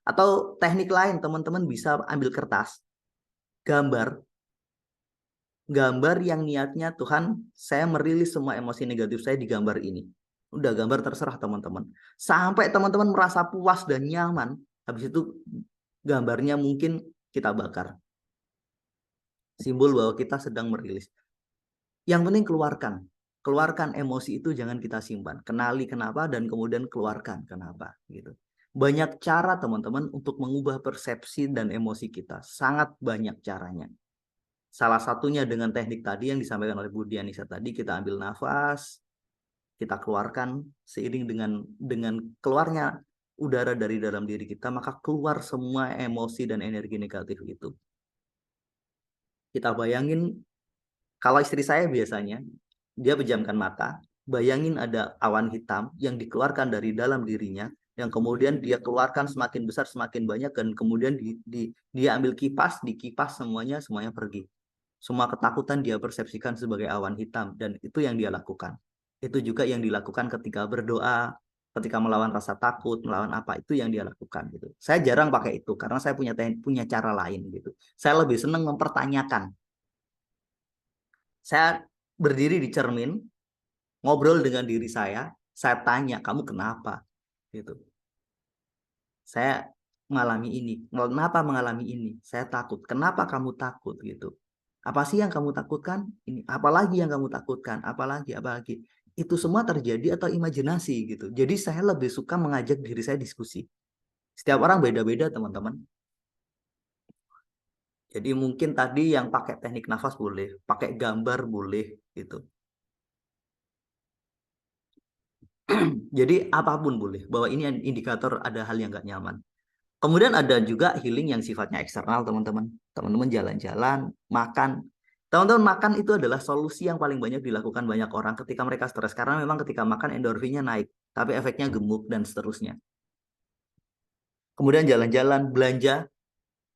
B: Atau teknik lain, teman-teman bisa ambil kertas, gambar yang niatnya, Tuhan, saya merilis semua emosi negatif saya di gambar ini. Udah, gambar terserah teman-teman. Sampai teman-teman merasa puas dan nyaman, habis itu gambarnya mungkin kita bakar. Simbol bahwa kita sedang merilis. Yang penting keluarkan emosi itu, jangan kita simpan. Kenali kenapa dan kemudian keluarkan kenapa gitu. Banyak cara teman-teman untuk mengubah persepsi dan emosi kita. Sangat banyak caranya. Salah satunya dengan teknik tadi yang disampaikan oleh Bu Dianisa tadi, kita ambil nafas, kita keluarkan, seiring dengan keluarnya udara dari dalam diri kita, maka keluar semua emosi dan energi negatif itu. Kita bayangin, kalau istri saya biasanya, dia pejamkan mata, bayangin ada awan hitam yang dikeluarkan dari dalam dirinya, yang kemudian dia keluarkan semakin besar, semakin banyak, dan kemudian dia ambil kipas, dikipas semuanya pergi. Semua ketakutan dia persepsikan sebagai awan hitam, dan itu yang dia lakukan. Itu juga yang dilakukan ketika berdoa, ketika melawan rasa takut, melawan apa itu yang dia lakukan gitu. Saya jarang pakai itu karena saya punya cara lain gitu. Saya lebih senang mempertanyakan. Saya berdiri di cermin, ngobrol dengan diri saya tanya, kamu kenapa? Gitu. Saya mengalami ini. Kenapa mengalami ini? Saya takut. Kenapa kamu takut gitu? Apa sih yang kamu takutkan? Ini, apalagi yang kamu takutkan? Apalagi? Itu semua terjadi atau imajinasi gitu. Jadi saya lebih suka mengajak diri saya diskusi. Setiap orang beda-beda, teman-teman. Jadi mungkin tadi yang pakai teknik nafas boleh, pakai gambar boleh gitu. Jadi apapun boleh, bahwa ini indikator ada hal yang nggak nyaman. Kemudian ada juga healing yang sifatnya eksternal, teman-teman. Teman-teman jalan-jalan, makan. Teman-teman makan itu adalah solusi yang paling banyak dilakukan banyak orang ketika mereka stres. Karena memang ketika makan endorfinnya naik, tapi efeknya gemuk dan seterusnya. Kemudian jalan-jalan, belanja.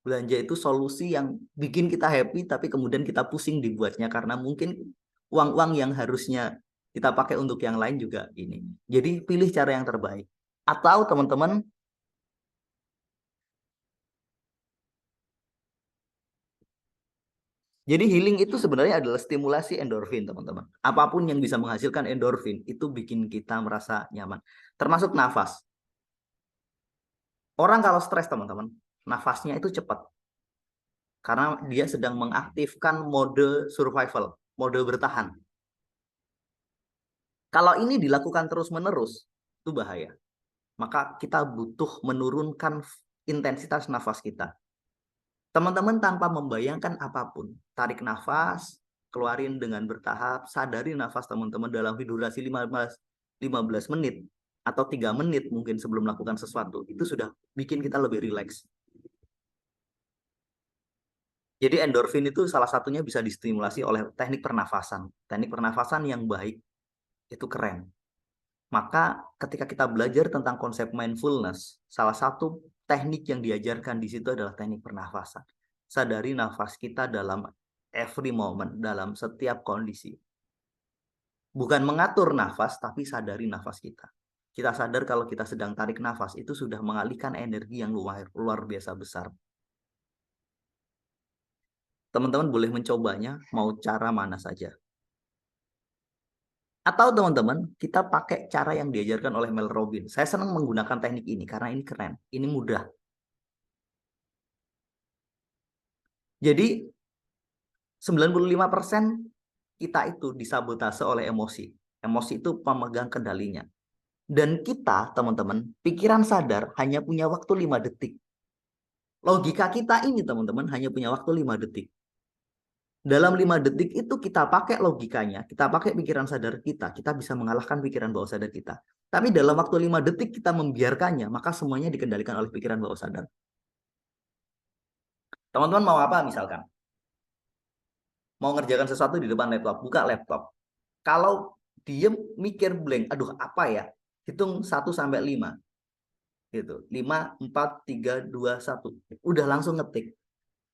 B: Belanja itu solusi yang bikin kita happy, tapi kemudian kita pusing dibuatnya. Karena mungkin uang-uang yang harusnya kita pakai untuk yang lain juga ini. Jadi pilih cara yang terbaik. Atau teman-teman, jadi healing itu sebenarnya adalah stimulasi endorfin, teman-teman. Apapun yang bisa menghasilkan endorfin, itu bikin kita merasa nyaman. Termasuk nafas. Orang kalau stres, teman-teman, nafasnya itu cepat. Karena dia sedang mengaktifkan mode survival, mode bertahan. Kalau ini dilakukan terus-menerus, itu bahaya. Maka kita butuh menurunkan intensitas nafas kita. Teman-teman tanpa membayangkan apapun, tarik nafas, keluarin dengan bertahap, sadari nafas teman-teman dalam durasi 15 menit atau 3 menit mungkin sebelum melakukan sesuatu, itu sudah bikin kita lebih rileks. Jadi endorfin itu salah satunya bisa distimulasi oleh teknik pernafasan. Teknik pernafasan yang baik itu keren. Maka ketika kita belajar tentang konsep mindfulness, salah satu teknik yang diajarkan di situ adalah teknik pernafasan. Sadari nafas kita dalam every moment, dalam setiap kondisi. Bukan mengatur nafas, tapi sadari nafas kita. Kita sadar kalau kita sedang tarik nafas, itu sudah mengalihkan energi yang luar biasa besar. Teman-teman boleh mencobanya, mau cara mana saja. Atau teman-teman, kita pakai cara yang diajarkan oleh Mel Robbins. Saya senang menggunakan teknik ini karena ini keren, ini mudah. Jadi 95% kita itu disabotase oleh emosi. Emosi itu pemegang kendalinya. Dan kita, teman-teman, pikiran sadar hanya punya waktu 5 detik. Logika kita ini, teman-teman, hanya punya waktu 5 detik. Dalam 5 detik itu kita pakai logikanya, kita pakai pikiran sadar kita bisa mengalahkan pikiran bawah sadar kita. Tapi dalam waktu 5 detik kita membiarkannya, maka semuanya dikendalikan oleh pikiran bawah sadar. Teman-teman mau apa misalkan? Mau ngerjakan sesuatu di depan laptop, buka laptop. Kalau diem mikir blank, aduh apa ya? Hitung 1 sampai 5. Gitu. 5, 4, 3, 2, 1. Udah langsung ngetik.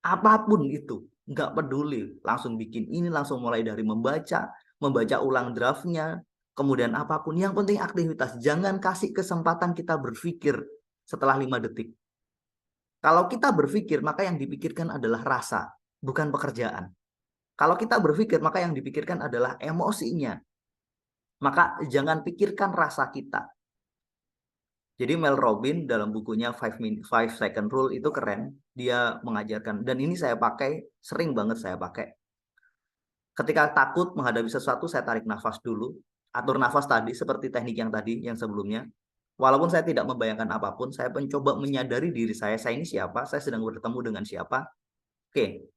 B: Apapun itu, nggak peduli. Langsung bikin ini, langsung mulai dari membaca ulang draftnya, kemudian apapun. Yang penting aktivitas. Jangan kasih kesempatan kita berpikir setelah 5 detik. Kalau kita berpikir, maka yang dipikirkan adalah rasa, bukan pekerjaan. Kalau kita berpikir, maka yang dipikirkan adalah emosinya. Maka jangan pikirkan rasa kita. Jadi Mel Robbins dalam bukunya 5 Second Rule itu keren. Dia mengajarkan, dan ini saya pakai, sering banget saya pakai. Ketika takut menghadapi sesuatu, saya tarik nafas dulu. Atur nafas tadi, seperti teknik yang tadi, yang sebelumnya. Walaupun saya tidak membayangkan apapun, saya mencoba menyadari diri saya ini siapa, saya sedang bertemu dengan siapa. Oke,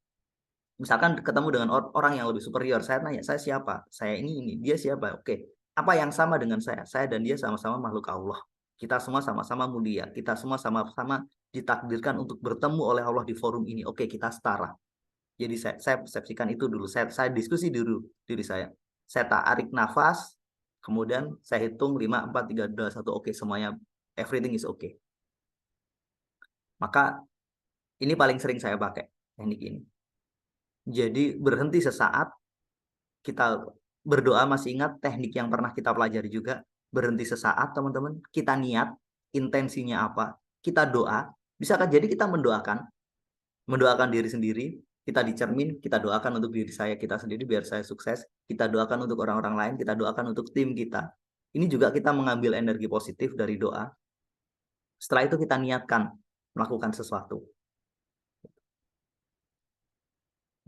B: misalkan ketemu dengan orang yang lebih superior, saya tanya, saya siapa? Saya ini, dia siapa? Oke, apa yang sama dengan saya? Saya dan dia sama-sama makhluk Allah. Kita semua sama-sama mulia. Kita semua sama-sama ditakdirkan untuk bertemu oleh Allah di forum ini. Oke, kita setara. Jadi saya persepsikan itu dulu. Saya diskusi dulu diri saya. Saya tarik nafas, kemudian saya hitung 5, 4, 3, 2, 1. Oke, semuanya, everything is okay. Maka ini paling sering saya pakai teknik ini. Jadi berhenti sesaat, kita berdoa, masih ingat teknik yang pernah kita pelajari juga. berhenti sesaat teman-teman, kita niat, intensinya apa, kita doa, bisakah jadi kita mendoakan diri sendiri, kita dicermin, kita doakan untuk diri kita sendiri biar saya sukses, kita doakan untuk orang-orang lain, kita doakan untuk tim kita. Ini juga kita mengambil energi positif dari doa. Setelah itu kita niatkan melakukan sesuatu.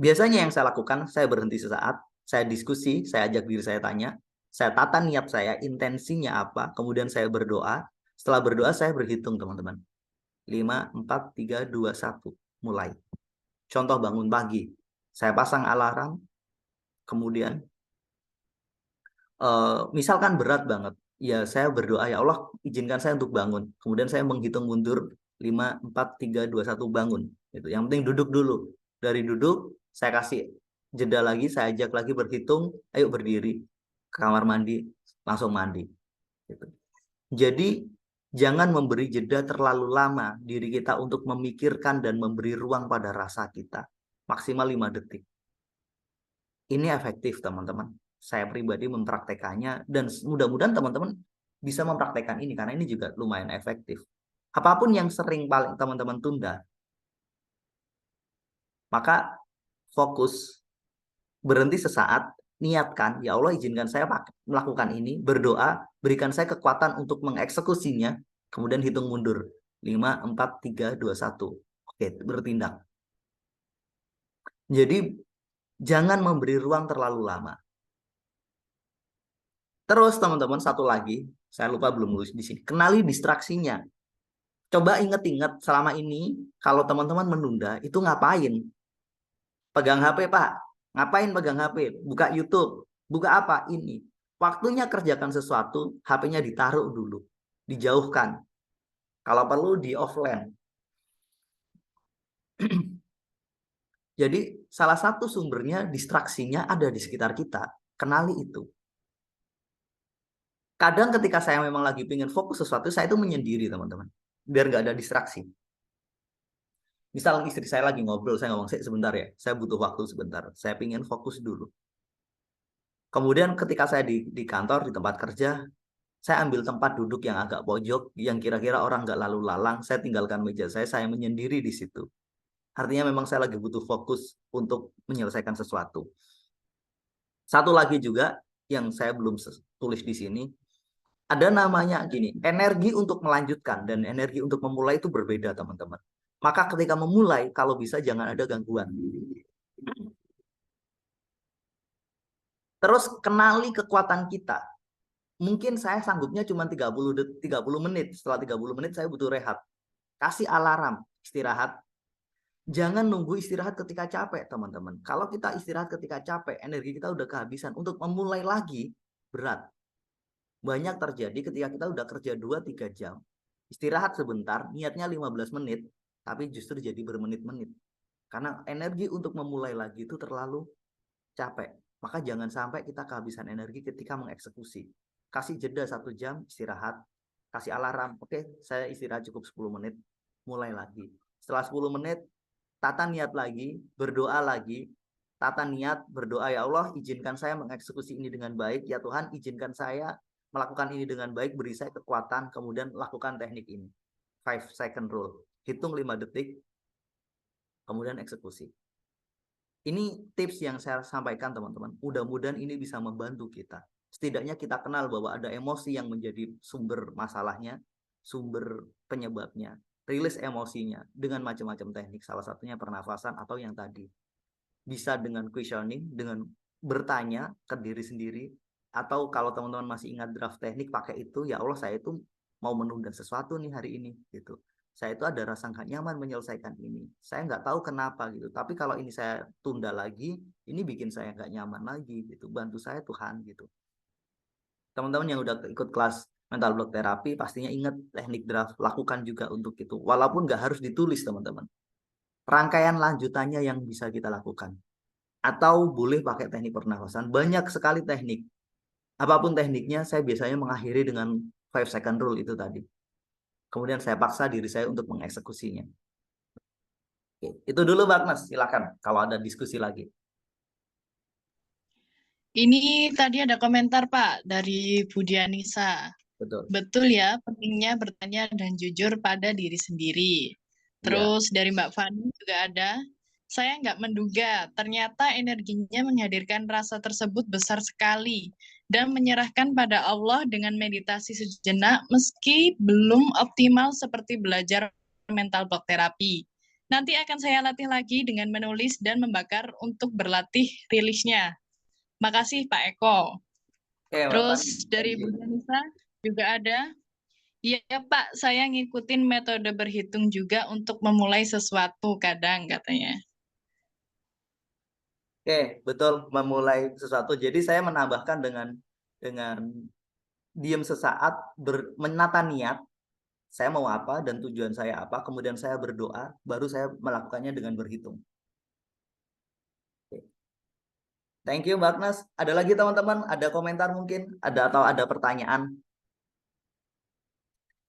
B: Biasanya yang saya lakukan, saya berhenti sesaat, saya diskusi, saya ajak diri saya tanya, saya tata niat saya, intensinya apa, kemudian saya berdoa. Setelah berdoa, saya berhitung, teman-teman. 5, 4, 3, 2, 1. Mulai. Contoh bangun pagi. Saya pasang alarm, kemudian misalkan berat banget. Ya, saya berdoa, ya Allah, izinkan saya untuk bangun. Kemudian saya menghitung mundur, 5, 4, 3, 2, 1, bangun. Gitu. Yang penting duduk dulu. Dari duduk, saya kasih jeda lagi, saya ajak lagi berhitung, ayo berdiri ke kamar mandi, langsung mandi. Gitu. Jadi jangan memberi jeda terlalu lama diri kita untuk memikirkan dan memberi ruang pada rasa kita. Maksimal 5 detik. Ini efektif teman-teman. Saya pribadi mempraktekannya dan mudah-mudahan teman-teman bisa mempraktekkan ini karena ini juga lumayan efektif. Apapun yang sering paling teman-teman tunda, maka fokus, berhenti sesaat, niatkan, ya Allah izinkan saya melakukan ini, berdoa, berikan saya kekuatan untuk mengeksekusinya, kemudian hitung mundur. 5, 4, 3, 2, 1. Oke, bertindak. Jadi, jangan memberi ruang terlalu lama. Terus teman-teman, satu lagi, saya lupa belum nulis di sini, kenali distraksinya. Coba ingat-ingat selama ini, kalau teman-teman menunda, itu ngapain? Pegang HP, Pak. Ngapain pegang HP? Buka YouTube. Buka apa? Ini. Waktunya kerjakan sesuatu, HP-nya ditaruh dulu. Dijauhkan. Kalau perlu di offline. Jadi salah satu sumbernya distraksinya ada di sekitar kita. Kenali itu. Kadang ketika saya memang lagi pengen fokus sesuatu, saya itu menyendiri teman-teman. Biar nggak ada distraksi. Misal istri saya lagi ngobrol, saya ngomong, sebentar ya, saya butuh waktu sebentar. Saya pengen fokus dulu. Kemudian ketika saya di kantor, di tempat kerja, saya ambil tempat duduk yang agak pojok, yang kira-kira orang nggak lalu lalang, saya tinggalkan meja saya menyendiri di situ. Artinya memang saya lagi butuh fokus untuk menyelesaikan sesuatu. Satu lagi juga yang saya belum tulis di sini, ada namanya gini, energi untuk melanjutkan dan energi untuk memulai itu berbeda teman-teman. Maka ketika memulai, kalau bisa jangan ada gangguan. Terus kenali kekuatan kita. Mungkin saya sanggupnya cuma 30 menit. Setelah 30 menit saya butuh rehat. Kasih alarm, istirahat. Jangan nunggu istirahat ketika capek, teman-teman. Kalau kita istirahat ketika capek, energi kita udah kehabisan. Untuk memulai lagi, berat. Banyak terjadi ketika kita udah kerja 2-3 jam. Istirahat sebentar, niatnya 15 menit, tapi justru jadi bermenit-menit. Karena energi untuk memulai lagi itu terlalu capek. Maka jangan sampai kita kehabisan energi ketika mengeksekusi. Kasih jeda 1 jam, istirahat. Kasih alarm, oke, saya istirahat cukup 10 menit, mulai lagi. Setelah 10 menit, tata niat lagi, berdoa lagi. Tata niat, berdoa, ya Allah, izinkan saya mengeksekusi ini dengan baik. Ya Tuhan, izinkan saya melakukan ini dengan baik, beri saya kekuatan, kemudian lakukan teknik ini. 5 second rule. Hitung 5 detik, kemudian eksekusi. Ini tips yang saya sampaikan teman-teman. Mudah-mudahan ini bisa membantu kita. Setidaknya kita kenal bahwa ada emosi yang menjadi sumber masalahnya, sumber penyebabnya. Rilis emosinya dengan macam-macam teknik. Salah satunya pernafasan atau yang tadi. Bisa dengan questioning, dengan bertanya ke diri sendiri. Atau kalau teman-teman masih ingat draft teknik, pakai itu. Ya Allah, saya itu mau menunda sesuatu nih hari ini. Gitu. Saya itu ada rasa nggak nyaman menyelesaikan ini. Saya nggak tahu kenapa gitu. Tapi kalau ini saya tunda lagi, ini bikin saya nggak nyaman lagi gitu. Bantu saya Tuhan gitu. Teman-teman yang udah ikut kelas mental block terapi pastinya ingat teknik draft. Lakukan juga untuk itu. Walaupun nggak harus ditulis teman-teman. Rangkaian lanjutannya yang bisa kita lakukan. Atau boleh pakai teknik pernafasan. Banyak sekali teknik. Apapun tekniknya, saya biasanya mengakhiri dengan 5 second rule itu tadi. Kemudian saya paksa diri saya untuk mengeksekusinya. Oke, itu dulu Mbak Agnes, silakan kalau ada diskusi lagi.
A: Ini tadi ada komentar Pak dari Bu Dianisa.
B: Betul.
A: Betul ya, pentingnya bertanya dan jujur pada diri sendiri. Terus dari Mbak Fani juga ada, saya nggak menduga ternyata energinya menghadirkan rasa tersebut besar sekali dan menyerahkan pada Allah dengan meditasi sejenak meski belum optimal seperti belajar mental block terapi. Nanti akan saya latih lagi dengan menulis dan membakar untuk berlatih rilisnya. Makasih Pak Eko.
B: Oke, Mbak
A: Terus
B: Fani.
A: dari Bu Janisa juga ada, iya Pak, saya ngikutin metode berhitung juga untuk memulai sesuatu kadang katanya.
B: Oke, betul, memulai sesuatu. Jadi saya menambahkan dengan diam sesaat, menata niat, saya mau apa dan tujuan saya apa, kemudian saya berdoa, baru saya melakukannya dengan berhitung. Oke. Thank you, Mbak Agnes. Ada lagi teman-teman? Ada komentar mungkin? Atau ada pertanyaan?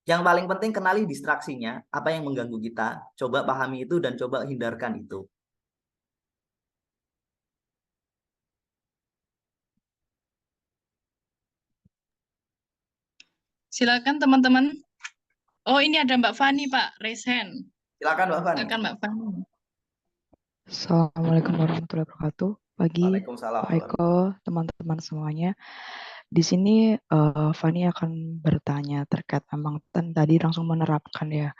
B: Yang paling penting kenali distraksinya, apa yang mengganggu kita, coba pahami itu dan coba hindarkan itu.
A: Silakan teman-teman. Oh, ini ada Mbak Fani, Pak. Raise hand.
B: Silakan Mbak Fani.
A: Silakan Mbak Fani.
E: Assalamualaikum warahmatullahi wabarakatuh. Pagi
B: Waalaikumsalam.
E: Pak Eko, teman-teman semuanya. Di sini Fani akan bertanya terkait memang tadi langsung menerapkan ya,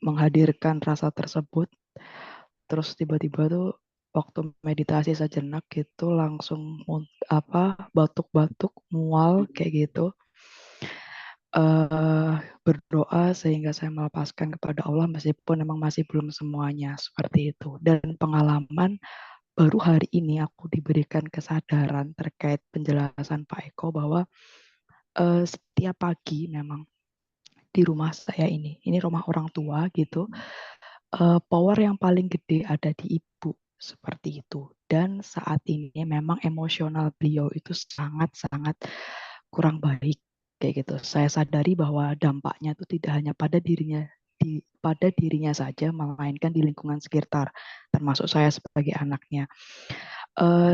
E: menghadirkan rasa tersebut. Terus tiba-tiba tuh waktu meditasi sejenak gitu langsung batuk-batuk, mual kayak gitu. Berdoa sehingga saya melepaskan kepada Allah meskipun memang masih belum semuanya seperti itu. Dan pengalaman baru hari ini aku diberikan kesadaran terkait penjelasan Pak Eko bahwa setiap pagi memang di rumah saya ini rumah orang tua gitu, power yang paling gede ada di ibu seperti itu. Dan saat ini memang emosional beliau itu sangat-sangat kurang baik kayak gitu. Saya sadari bahwa dampaknya itu tidak hanya pada dirinya saja, melainkan di lingkungan sekitar, termasuk saya sebagai anaknya.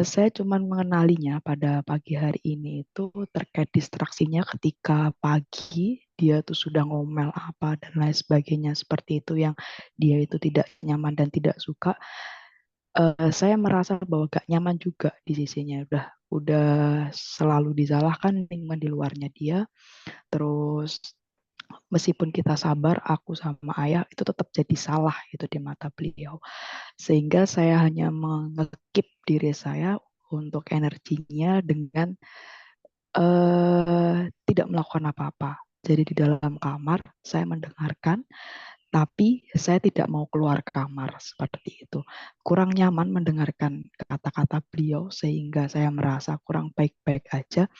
E: Saya cuma mengenalinya pada pagi hari ini itu terkait distraksinya ketika pagi dia tuh sudah ngomel apa dan lain sebagainya seperti itu yang dia itu tidak nyaman dan tidak suka. Saya merasa bahwa gak nyaman juga di sisinya, udah selalu disalahkan lingkungan di luarnya dia. Terus meskipun kita sabar, aku sama ayah itu tetap jadi salah itu di mata beliau. Sehingga saya hanya mengekip diri saya untuk energinya dengan tidak melakukan apa-apa. Jadi di dalam kamar saya mendengarkan, tapi saya tidak mau keluar kamar seperti itu. Kurang nyaman mendengarkan kata-kata beliau sehingga saya merasa kurang baik-baik aja.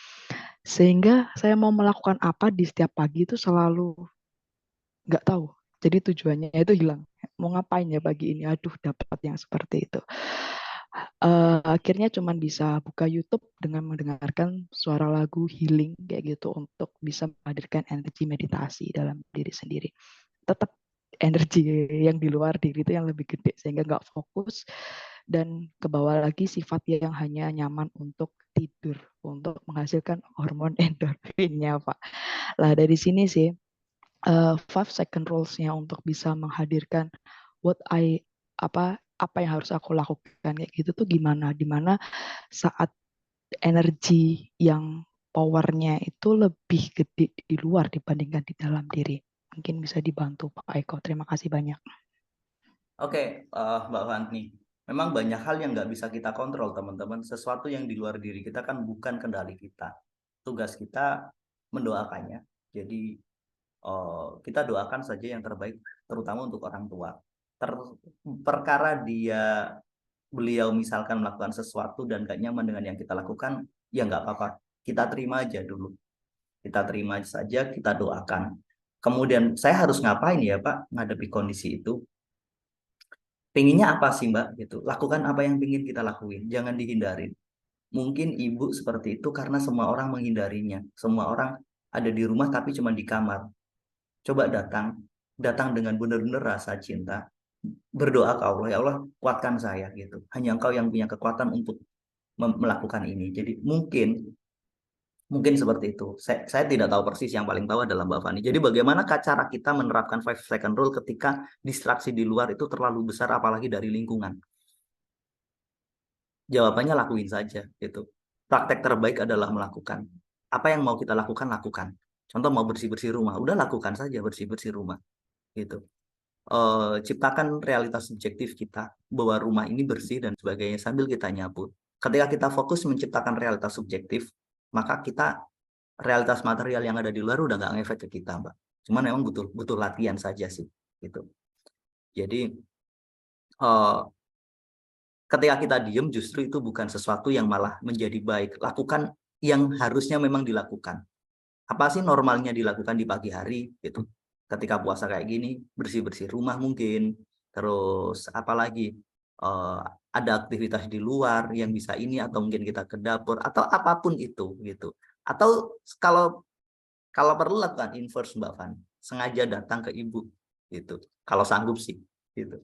E: Sehingga saya mau melakukan apa di setiap pagi itu selalu nggak tahu. Jadi tujuannya itu hilang. Mau ngapain ya pagi ini? Aduh, dapat yang seperti itu. Akhirnya cuma bisa buka YouTube dengan mendengarkan suara lagu healing kayak gitu untuk bisa menghadirkan energi meditasi dalam diri sendiri. Tetap energi yang di luar diri itu yang lebih gede sehingga nggak fokus dan kebawa lagi sifat yang hanya nyaman untuk tidur, untuk menghasilkan hormon endorfinnya, Pak. Lah dari sini sih 5 second rules-nya untuk bisa menghadirkan apa yang harus aku lakukan kayak gitu tuh gimana? Dimana saat energi yang powernya itu lebih gede di luar dibandingkan di dalam diri. Mungkin bisa dibantu Pak Eko. Terima kasih banyak.
B: Oke, Mbak Fani. Memang banyak hal yang nggak bisa kita kontrol, teman-teman. Sesuatu yang di luar diri kita kan bukan kendali kita. Tugas kita mendoakannya. Jadi kita doakan saja yang terbaik, terutama untuk orang tua. Perkara beliau misalkan melakukan sesuatu dan gak nyaman dengan yang kita lakukan, ya nggak apa-apa. Kita terima aja dulu. Kita terima saja, kita doakan. Kemudian saya harus ngapain ya Pak menghadapi kondisi itu? Pengennya apa sih Mbak? Gitu. Lakukan apa yang ingin kita lakuin. Jangan dihindarin. Mungkin ibu seperti itu karena semua orang menghindarinya. Semua orang ada di rumah tapi cuma di kamar. Coba datang dengan benar-benar rasa cinta, berdoa ke Allah, ya Allah kuatkan saya gitu. Hanya Engkau yang punya kekuatan untuk melakukan ini. Jadi mungkin seperti itu. Saya tidak tahu persis, yang paling tahu adalah Mbak Fani. Jadi bagaimana cara kita menerapkan 5 second rule ketika distraksi di luar itu terlalu besar, apalagi dari lingkungan? Jawabannya lakuin saja gitu. Praktek terbaik adalah melakukan. Apa yang mau kita lakukan, lakukan. Contoh mau bersih-bersih rumah, udah lakukan saja bersih-bersih rumah gitu. Ciptakan realitas subjektif kita bahwa rumah ini bersih dan sebagainya sambil kita nyapu. Ketika kita fokus menciptakan realitas subjektif, maka realitas material yang ada di luar udah nggak ngefek ke kita, Mbak. Cuman memang butuh latihan saja sih gitu. Jadi ketika kita diem, justru itu bukan sesuatu yang malah menjadi baik. Lakukan yang harusnya memang dilakukan. Apa sih normalnya dilakukan di pagi hari gitu. Ketika puasa kayak gini, bersih-bersih rumah mungkin, terus apalagi ada aktivitas di luar yang bisa ini, atau mungkin kita ke dapur, atau apapun itu gitu. Atau kalau perlu lakukan inverse, Mbak Fani, sengaja datang ke ibu gitu. Kalau sanggup sih gitu.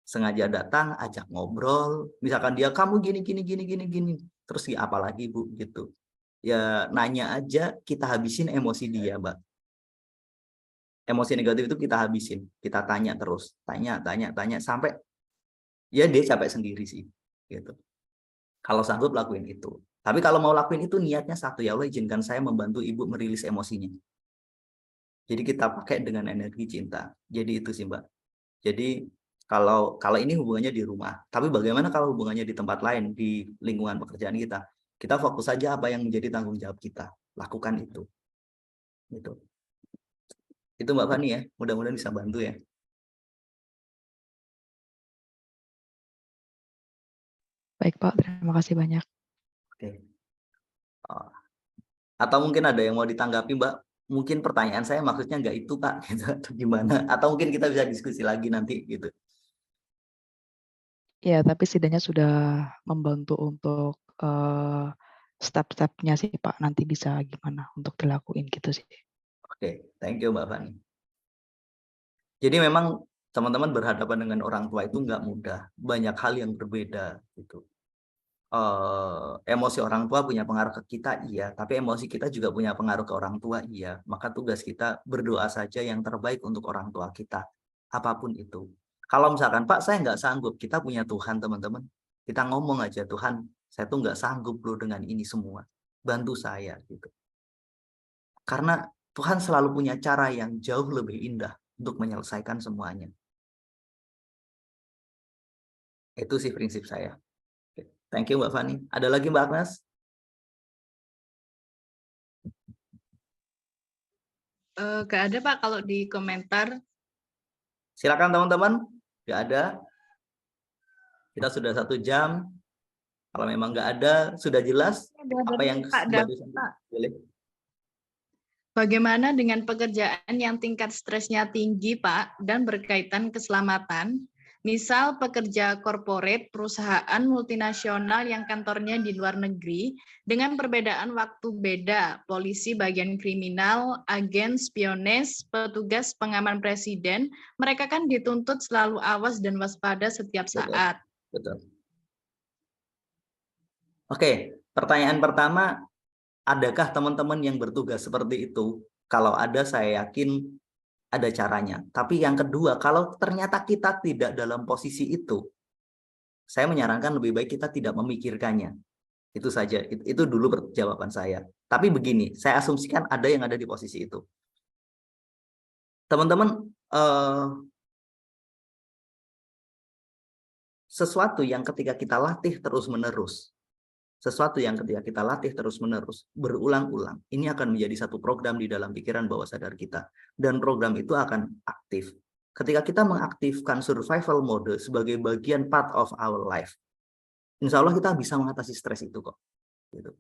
B: Sengaja datang, ajak ngobrol, misalkan dia kamu gini, terus ya apalagi Bu gitu. Ya nanya aja, kita habisin emosi dia, Mbak. Emosi negatif itu kita habisin, kita tanya terus, tanya sampai ya dia capek sendiri sih gitu. Kalau sanggup lakuin itu. Tapi kalau mau lakuin itu niatnya satu, ya Allah izinkan saya membantu ibu merilis emosinya. Jadi kita pakai dengan energi cinta. Jadi itu sih Mbak. Jadi kalau ini hubungannya di rumah, tapi bagaimana kalau hubungannya di tempat lain, di lingkungan pekerjaan kita? Kita fokus saja apa yang menjadi tanggung jawab kita, lakukan itu. Gitu. Itu Mbak Fani ya, mudah-mudahan bisa bantu ya.
E: Baik Pak, terima kasih banyak.
B: Oke. Atau mungkin ada yang mau ditanggapi Mbak? Mungkin pertanyaan saya maksudnya nggak itu Pak, gitu, atau gimana? Atau mungkin kita bisa diskusi lagi nanti gitu.
E: Ya, tapi setidaknya sudah membantu untuk step-stepnya sih Pak, nanti bisa gimana untuk dilakuin gitu sih.
B: Oke, thank you Mbak Fani. Jadi memang teman-teman berhadapan dengan orang tua itu nggak mudah, banyak hal yang berbeda gitu. Emosi orang tua punya pengaruh ke kita, iya, tapi emosi kita juga punya pengaruh ke orang tua, iya. Maka tugas kita berdoa saja yang terbaik untuk orang tua kita, apapun itu. Kalau misalkan Pak saya nggak sanggup, kita punya Tuhan teman-teman, kita ngomong aja, Tuhan saya tuh nggak sanggup loh dengan ini semua, bantu saya gitu. Karena Tuhan selalu punya cara yang jauh lebih indah untuk menyelesaikan semuanya. Itu sih prinsip saya. Thank you Mbak Fani. Ada lagi Mbak Agnes?
A: Gak ada Pak kalau di komentar.
B: Silakan teman-teman. Gak ada. Kita sudah 1 jam. Kalau memang nggak ada, sudah jelas apa yang barusan boleh.
A: Bagaimana dengan pekerjaan yang tingkat stresnya tinggi, Pak, dan berkaitan keselamatan? Misal pekerja korporat, perusahaan multinasional yang kantornya di luar negeri, dengan perbedaan waktu beda, polisi bagian kriminal, agen spiones, petugas pengaman presiden, mereka kan dituntut selalu awas dan waspada setiap saat.
B: Betul. Oke, pertanyaan pertama, adakah teman-teman yang bertugas seperti itu? Kalau ada, saya yakin ada caranya. Tapi yang kedua, kalau ternyata kita tidak dalam posisi itu, saya menyarankan lebih baik kita tidak memikirkannya. Itu saja. Itu dulu jawaban saya. Tapi begini, saya asumsikan ada yang ada di posisi itu. Teman-teman, sesuatu yang ketika kita latih terus-menerus, berulang-ulang, ini akan menjadi satu program di dalam pikiran bawah sadar kita. Dan program itu akan aktif. Ketika kita mengaktifkan survival mode sebagai bagian part of our life, insya Allah kita bisa mengatasi stres itu kok. Gitu.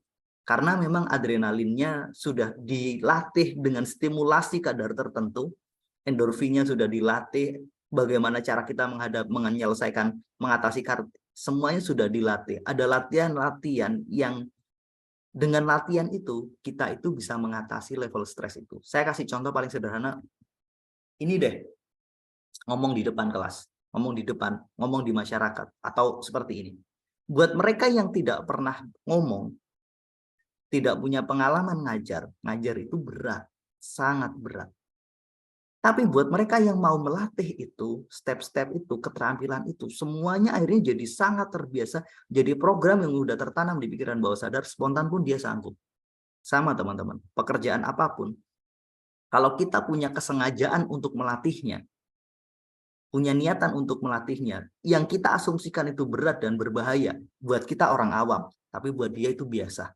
B: Karena memang adrenalinnya sudah dilatih dengan stimulasi kadar tertentu, endorfinnya sudah dilatih, bagaimana cara kita menyelesaikan, mengatasi semuanya sudah dilatih. Ada latihan-latihan yang dengan latihan itu, kita itu bisa mengatasi level stres itu. Saya kasih contoh paling sederhana, ini deh, ngomong di depan kelas, ngomong di masyarakat, atau seperti ini. Buat mereka yang tidak pernah ngomong, tidak punya pengalaman ngajar itu berat, sangat berat. Tapi buat mereka yang mau melatih itu, step-step itu, keterampilan itu, semuanya akhirnya jadi sangat terbiasa, jadi program yang udah tertanam di pikiran bawah sadar, spontan pun dia sanggup. Sama teman-teman, pekerjaan apapun, kalau kita punya kesengajaan untuk melatihnya, punya niatan untuk melatihnya, yang kita asumsikan itu berat dan berbahaya, buat kita orang awam, tapi buat dia itu biasa.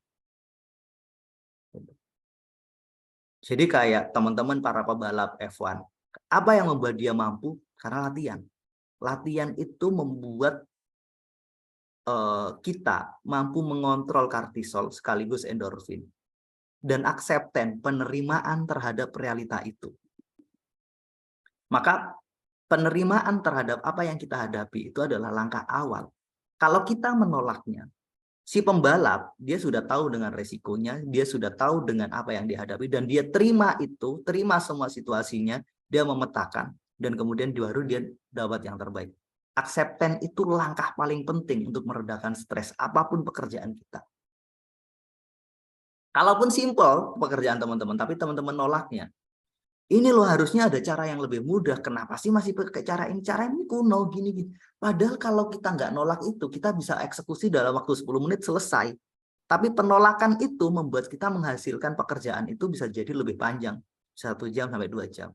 B: Jadi kayak teman-teman para pebalap F1, apa yang membuat dia mampu? Karena latihan. Latihan itu membuat kita mampu mengontrol kortisol sekaligus endorfin. Dan akseptan, penerimaan terhadap realita itu. Maka penerimaan terhadap apa yang kita hadapi itu adalah langkah awal. Kalau kita menolaknya, si pembalap, dia sudah tahu dengan resikonya, dia sudah tahu dengan apa yang dihadapi, dan dia terima itu, terima semua situasinya, dia memetakan, dan kemudian baru dia dapat yang terbaik. Akseptan itu langkah paling penting untuk meredakan stres, apapun pekerjaan kita. Kalaupun simpel pekerjaan teman-teman, tapi teman-teman nolaknya, ini loh harusnya ada cara yang lebih mudah. Kenapa sih masih pakai cara ini? Cara ini kuno, gini-gini. Padahal kalau kita nggak nolak itu, kita bisa eksekusi dalam waktu 10 menit selesai. Tapi penolakan itu membuat kita menghasilkan pekerjaan itu bisa jadi lebih panjang. 1 jam sampai 2 jam.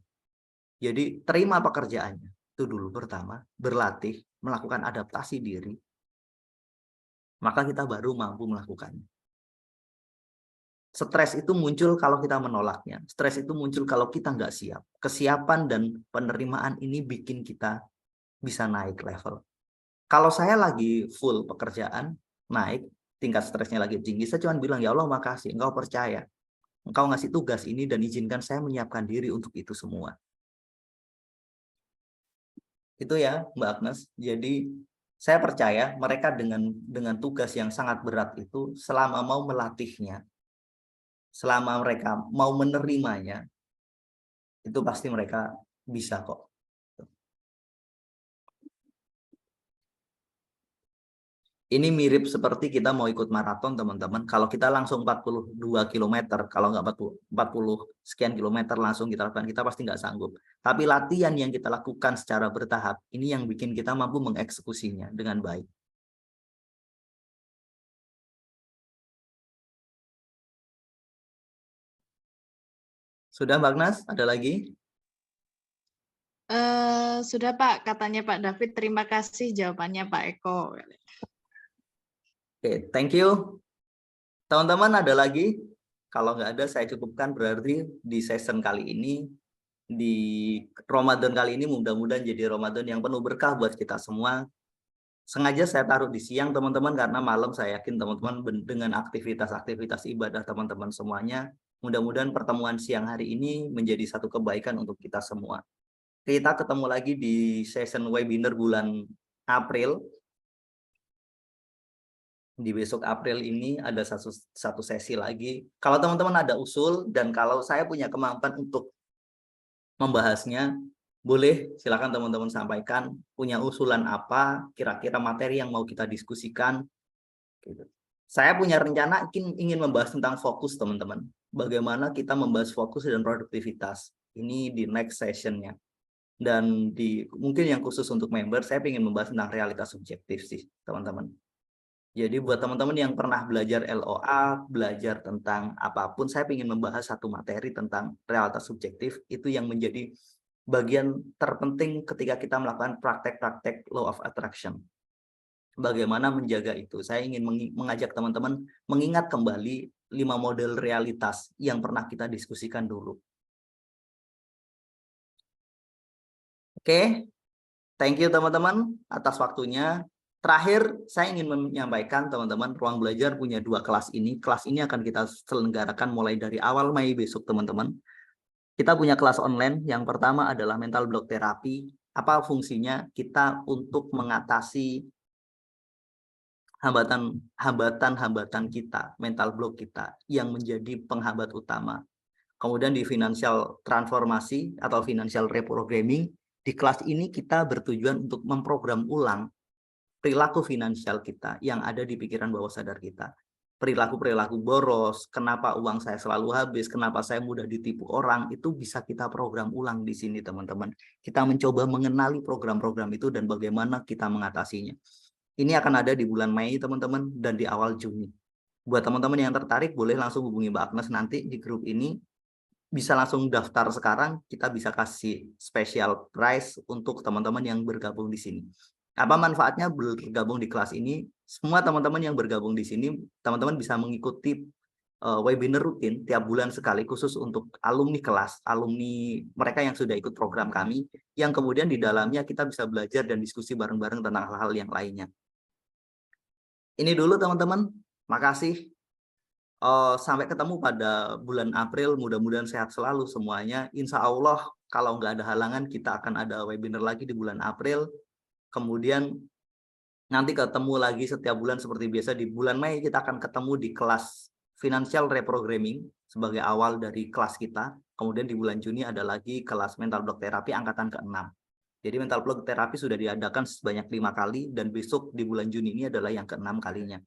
B: Jadi terima pekerjaannya. Itu dulu pertama. Berlatih, melakukan adaptasi diri. Maka kita baru mampu melakukannya. Stres itu muncul kalau kita menolaknya. Stres itu muncul kalau kita nggak siap. Kesiapan dan penerimaan ini bikin kita bisa naik level. Kalau saya lagi full pekerjaan, naik, tingkat stresnya lagi tinggi, saya cuma bilang, ya Allah makasih, Engkau percaya. Engkau ngasih tugas ini dan izinkan saya menyiapkan diri untuk itu semua. Itu ya Mbak Agnes. Jadi saya percaya mereka dengan tugas yang sangat berat itu, selama mau melatihnya, selama mereka mau menerimanya, itu pasti mereka bisa kok. Ini mirip seperti kita mau ikut maraton teman-teman. Kalau kita langsung 42 km, kalau nggak 40 sekian kilometer langsung kita lakukan, kita pasti nggak sanggup. Tapi latihan yang kita lakukan secara bertahap, ini yang bikin kita mampu mengeksekusinya dengan baik. Sudah Mbak Agnes? Ada lagi?
A: Sudah Pak, katanya Pak David, terima kasih jawabannya Pak Eko.
B: Oke, thank you. Teman-teman ada lagi? Kalau nggak ada saya cukupkan, berarti di session kali ini, di Ramadan kali ini mudah-mudahan jadi Ramadan yang penuh berkah buat kita semua. Sengaja saya taruh di siang teman-teman, karena malam saya yakin teman-teman dengan aktivitas-aktivitas ibadah teman-teman semuanya, mudah-mudahan pertemuan siang hari ini menjadi satu kebaikan untuk kita semua. Kita ketemu lagi di session webinar bulan April. Di besok April ini ada satu sesi lagi. Kalau teman-teman ada usul dan kalau saya punya kemampuan untuk membahasnya, boleh silakan teman-teman sampaikan punya usulan apa, kira-kira materi yang mau kita diskusikan. Saya punya rencana ingin membahas tentang fokus teman-teman. Bagaimana kita membahas fokus dan produktivitas. Ini di next sessionnya. Dan mungkin yang khusus untuk member, saya ingin membahas tentang realitas subjektif sih teman-teman. Jadi buat teman-teman yang pernah belajar LOA, belajar tentang apapun, saya ingin membahas satu materi tentang realitas subjektif, itu yang menjadi bagian terpenting ketika kita melakukan praktek-praktek law of attraction. Bagaimana menjaga itu? Saya ingin mengajak teman-teman mengingat kembali 5 model realitas yang pernah kita diskusikan dulu. Oke, thank you teman-teman atas waktunya. Terakhir, saya ingin menyampaikan teman-teman, Ruang Belajar punya 2 kelas ini. Kelas ini akan kita selenggarakan mulai dari awal Mei besok teman-teman. Kita punya kelas online. Yang pertama adalah mental block terapi. Apa fungsinya? Kita untuk mengatasi hambatan kita, mental block kita yang menjadi penghambat utama. Kemudian di financial transformasi atau financial reprogramming, di kelas ini kita bertujuan untuk memprogram ulang perilaku finansial kita yang ada di pikiran bawah sadar kita. Perilaku-perilaku boros, kenapa uang saya selalu habis, kenapa saya mudah ditipu orang, itu bisa kita program ulang di sini teman-teman. Kita mencoba mengenali program-program itu dan bagaimana kita mengatasinya. Ini akan ada di bulan Mei teman-teman dan di awal Juni. Buat teman-teman yang tertarik boleh langsung hubungi Mbak Agnes nanti di grup ini. Bisa langsung daftar sekarang, kita bisa kasih special price untuk teman-teman yang bergabung di sini. Apa manfaatnya bergabung di kelas ini? Semua teman-teman yang bergabung di sini, teman-teman bisa mengikuti webinar rutin tiap bulan sekali khusus untuk alumni kelas, alumni mereka yang sudah ikut program kami, yang kemudian di dalamnya kita bisa belajar dan diskusi bareng-bareng tentang hal-hal yang lainnya. Ini dulu teman-teman, makasih. Sampai ketemu pada bulan April, mudah-mudahan sehat selalu semuanya. Insya Allah kalau nggak ada halangan kita akan ada webinar lagi di bulan April. Kemudian nanti ketemu lagi setiap bulan seperti biasa. Di bulan Mei kita akan ketemu di kelas Financial Reprogramming sebagai awal dari kelas kita. Kemudian di bulan Juni ada lagi kelas Mental Block Therapy angkatan ke-6. Jadi Mental Block Therapy sudah diadakan sebanyak 5 kali dan besok di bulan Juni ini adalah yang ke-6 kalinya.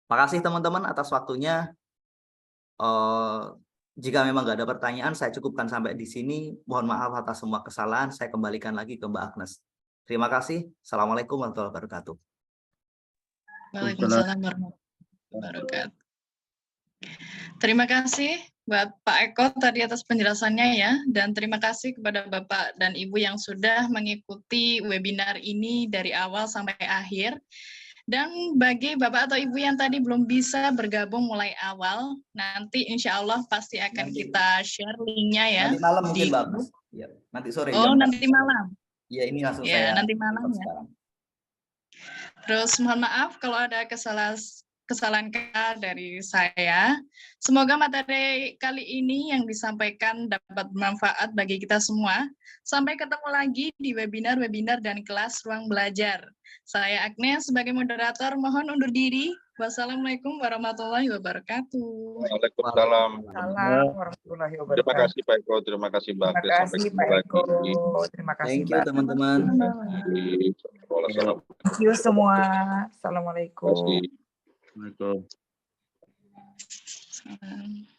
B: Makasih teman-teman atas waktunya. Jika memang nggak ada pertanyaan, saya cukupkan sampai di sini. Mohon maaf atas semua kesalahan. Saya kembalikan lagi ke Mbak Agnes. Terima kasih. Assalamualaikum warahmatullahi wabarakatuh.
A: Waalaikumsalam warahmatullahi wabarakatuh. Terima kasih buat Pak Eko tadi atas penjelasannya ya. Dan terima kasih kepada Bapak dan Ibu yang sudah mengikuti webinar ini dari awal sampai akhir. Dan bagi Bapak atau Ibu yang tadi belum bisa bergabung mulai awal, nanti insya Allah pasti akan kita share linknya ya.
B: Nanti malam mungkin Mbak Agnes. Ya, nanti sore.
A: Oh, nanti malam.
B: Ya, ini langsung
A: ya,
B: saya.
A: Nanti malam ya.
B: Sekarang.
A: Terus mohon maaf kalau ada kesalahan kata dari saya. Semoga materi kali ini yang disampaikan dapat bermanfaat bagi kita semua. Sampai ketemu lagi di webinar-webinar dan kelas Ruang Belajar. Saya Agnes sebagai moderator mohon undur diri. Wassalamualaikum warahmatullahi wabarakatuh.
F: Waalaikumsalam.
C: Warahmatullahi wabarakatuh.
F: Terima kasih Pak Eko, terima kasih Mbak Agnes.
C: Terima kasih Pak Eko. Terima kasih
B: Thank you teman-teman.
C: Thank you semua. Assalamualaikum.
F: Assalamualaikum.
A: Salam.